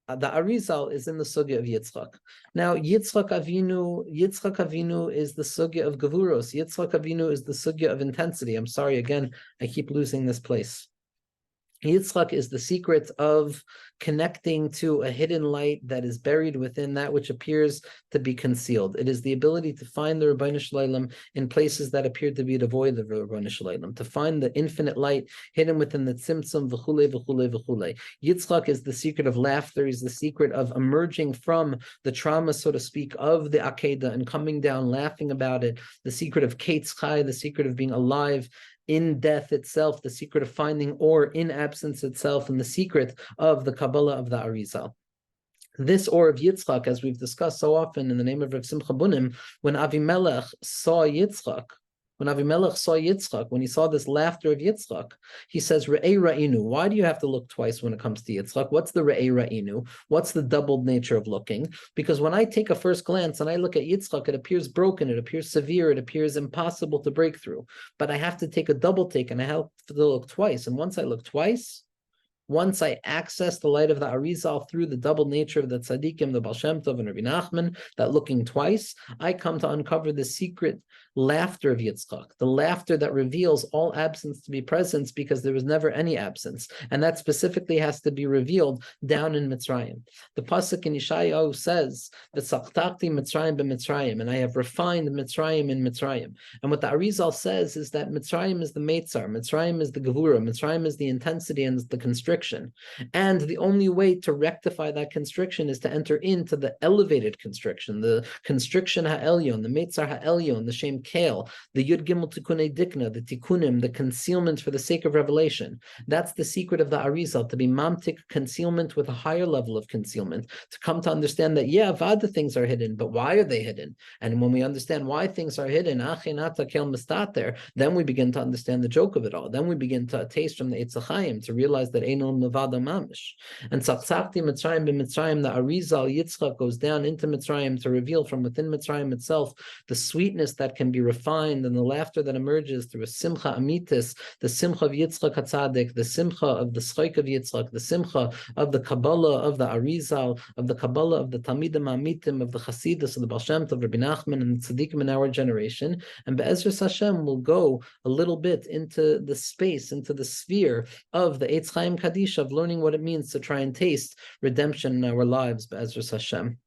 the Arizal is in the sugya of Yitzchak. Now, Yitzchak Avinu is the sugya of Gavuros. Yitzchak Avinu is the sugya of intensity. I'm sorry, again, I keep losing this place. Yitzchak is the secret of connecting to a hidden light that is buried within that which appears to be concealed. It is the ability to find the Ribbono Shel Olam in places that appear to be devoid of the Ribbono Shel Olam, to find the infinite light hidden within the tzimtzum, v'chule, v'chule, v'chule. Yitzchak is the secret of laughter, is the secret of emerging from the trauma, so to speak, of the Akedah and coming down, laughing about it, the secret of Kates Chai, the secret of being alive in death itself, the secret of finding or in absence itself, and the secret of the Kabbalah of the Arizal. This or of Yitzchak, as we've discussed so often in the name of Rav Simcha Bunim, when Avimelech saw Yitzchak, when he saw this laughter of Yitzchak, he says, Re'ei Ra'inu. Why do you have to look twice when it comes to Yitzchak? What's the Re'ei Ra'inu? What's the doubled nature of looking? Because when I take a first glance and I look at Yitzchak, it appears broken, it appears severe, it appears impossible to break through. But I have to take a double take and I have to look twice. And once I look twice, once I access the light of the Arizal through the double nature of the tzaddikim, the Baal Shem Tov and Rabbi Nachman, that looking twice, I come to uncover the secret laughter of Yitzchak, the laughter that reveals all absence to be presence because there was never any absence. And that specifically has to be revealed down in Mitzrayim. The pasuk in Yeshayahu says, V'tzachtakti Mitzrayim b'Mitzrayim, and I have refined Mitzrayim in Mitzrayim. And what the Arizal says is that Mitzrayim is the Meitzar, Mitzrayim is the Gevura, Mitzrayim is the intensity and the constriction. And the only way to rectify that constriction is to enter into the elevated constriction, the constriction ha'elyon, the Meitzar ha'elyon, the Shem Kale, the Yud Gimel Tikunei Dikna, the Tikunim, the concealment for the sake of revelation. That's the secret of the Arizal, to be mamtik concealment with a higher level of concealment, to come to understand that, yeah, Vada things are hidden, but why are they hidden? And when we understand why things are hidden, then we begin to understand the joke of it all. Then we begin to taste from the Eitz Chaim, to realize that Einol Mevada Mamish. And Tzachtzachti Mitzrayim b'Mitzrayim, the Arizal Yitzchak goes down into Mitzrayim to reveal from within Mitzrayim itself the sweetness that can be be refined, and the laughter that emerges through a Simcha Amitis, the Simcha of Yitzhak HaTzadik, the Simcha of the Schoik of Yitzhak, the Simcha of the Kabbalah of the Arizal, of the Kabbalah of the Talmidim Amitim, of the Chasidus, of the Baal Shem Tov, of Rabbi Nachman, and the Tzaddikim in our generation. And Be'ezras Hashem will go a little bit into the space, into the sphere of the Eitz Chaim Kaddish, of learning what it means to try and taste redemption in our lives, Be'ezras Hashem.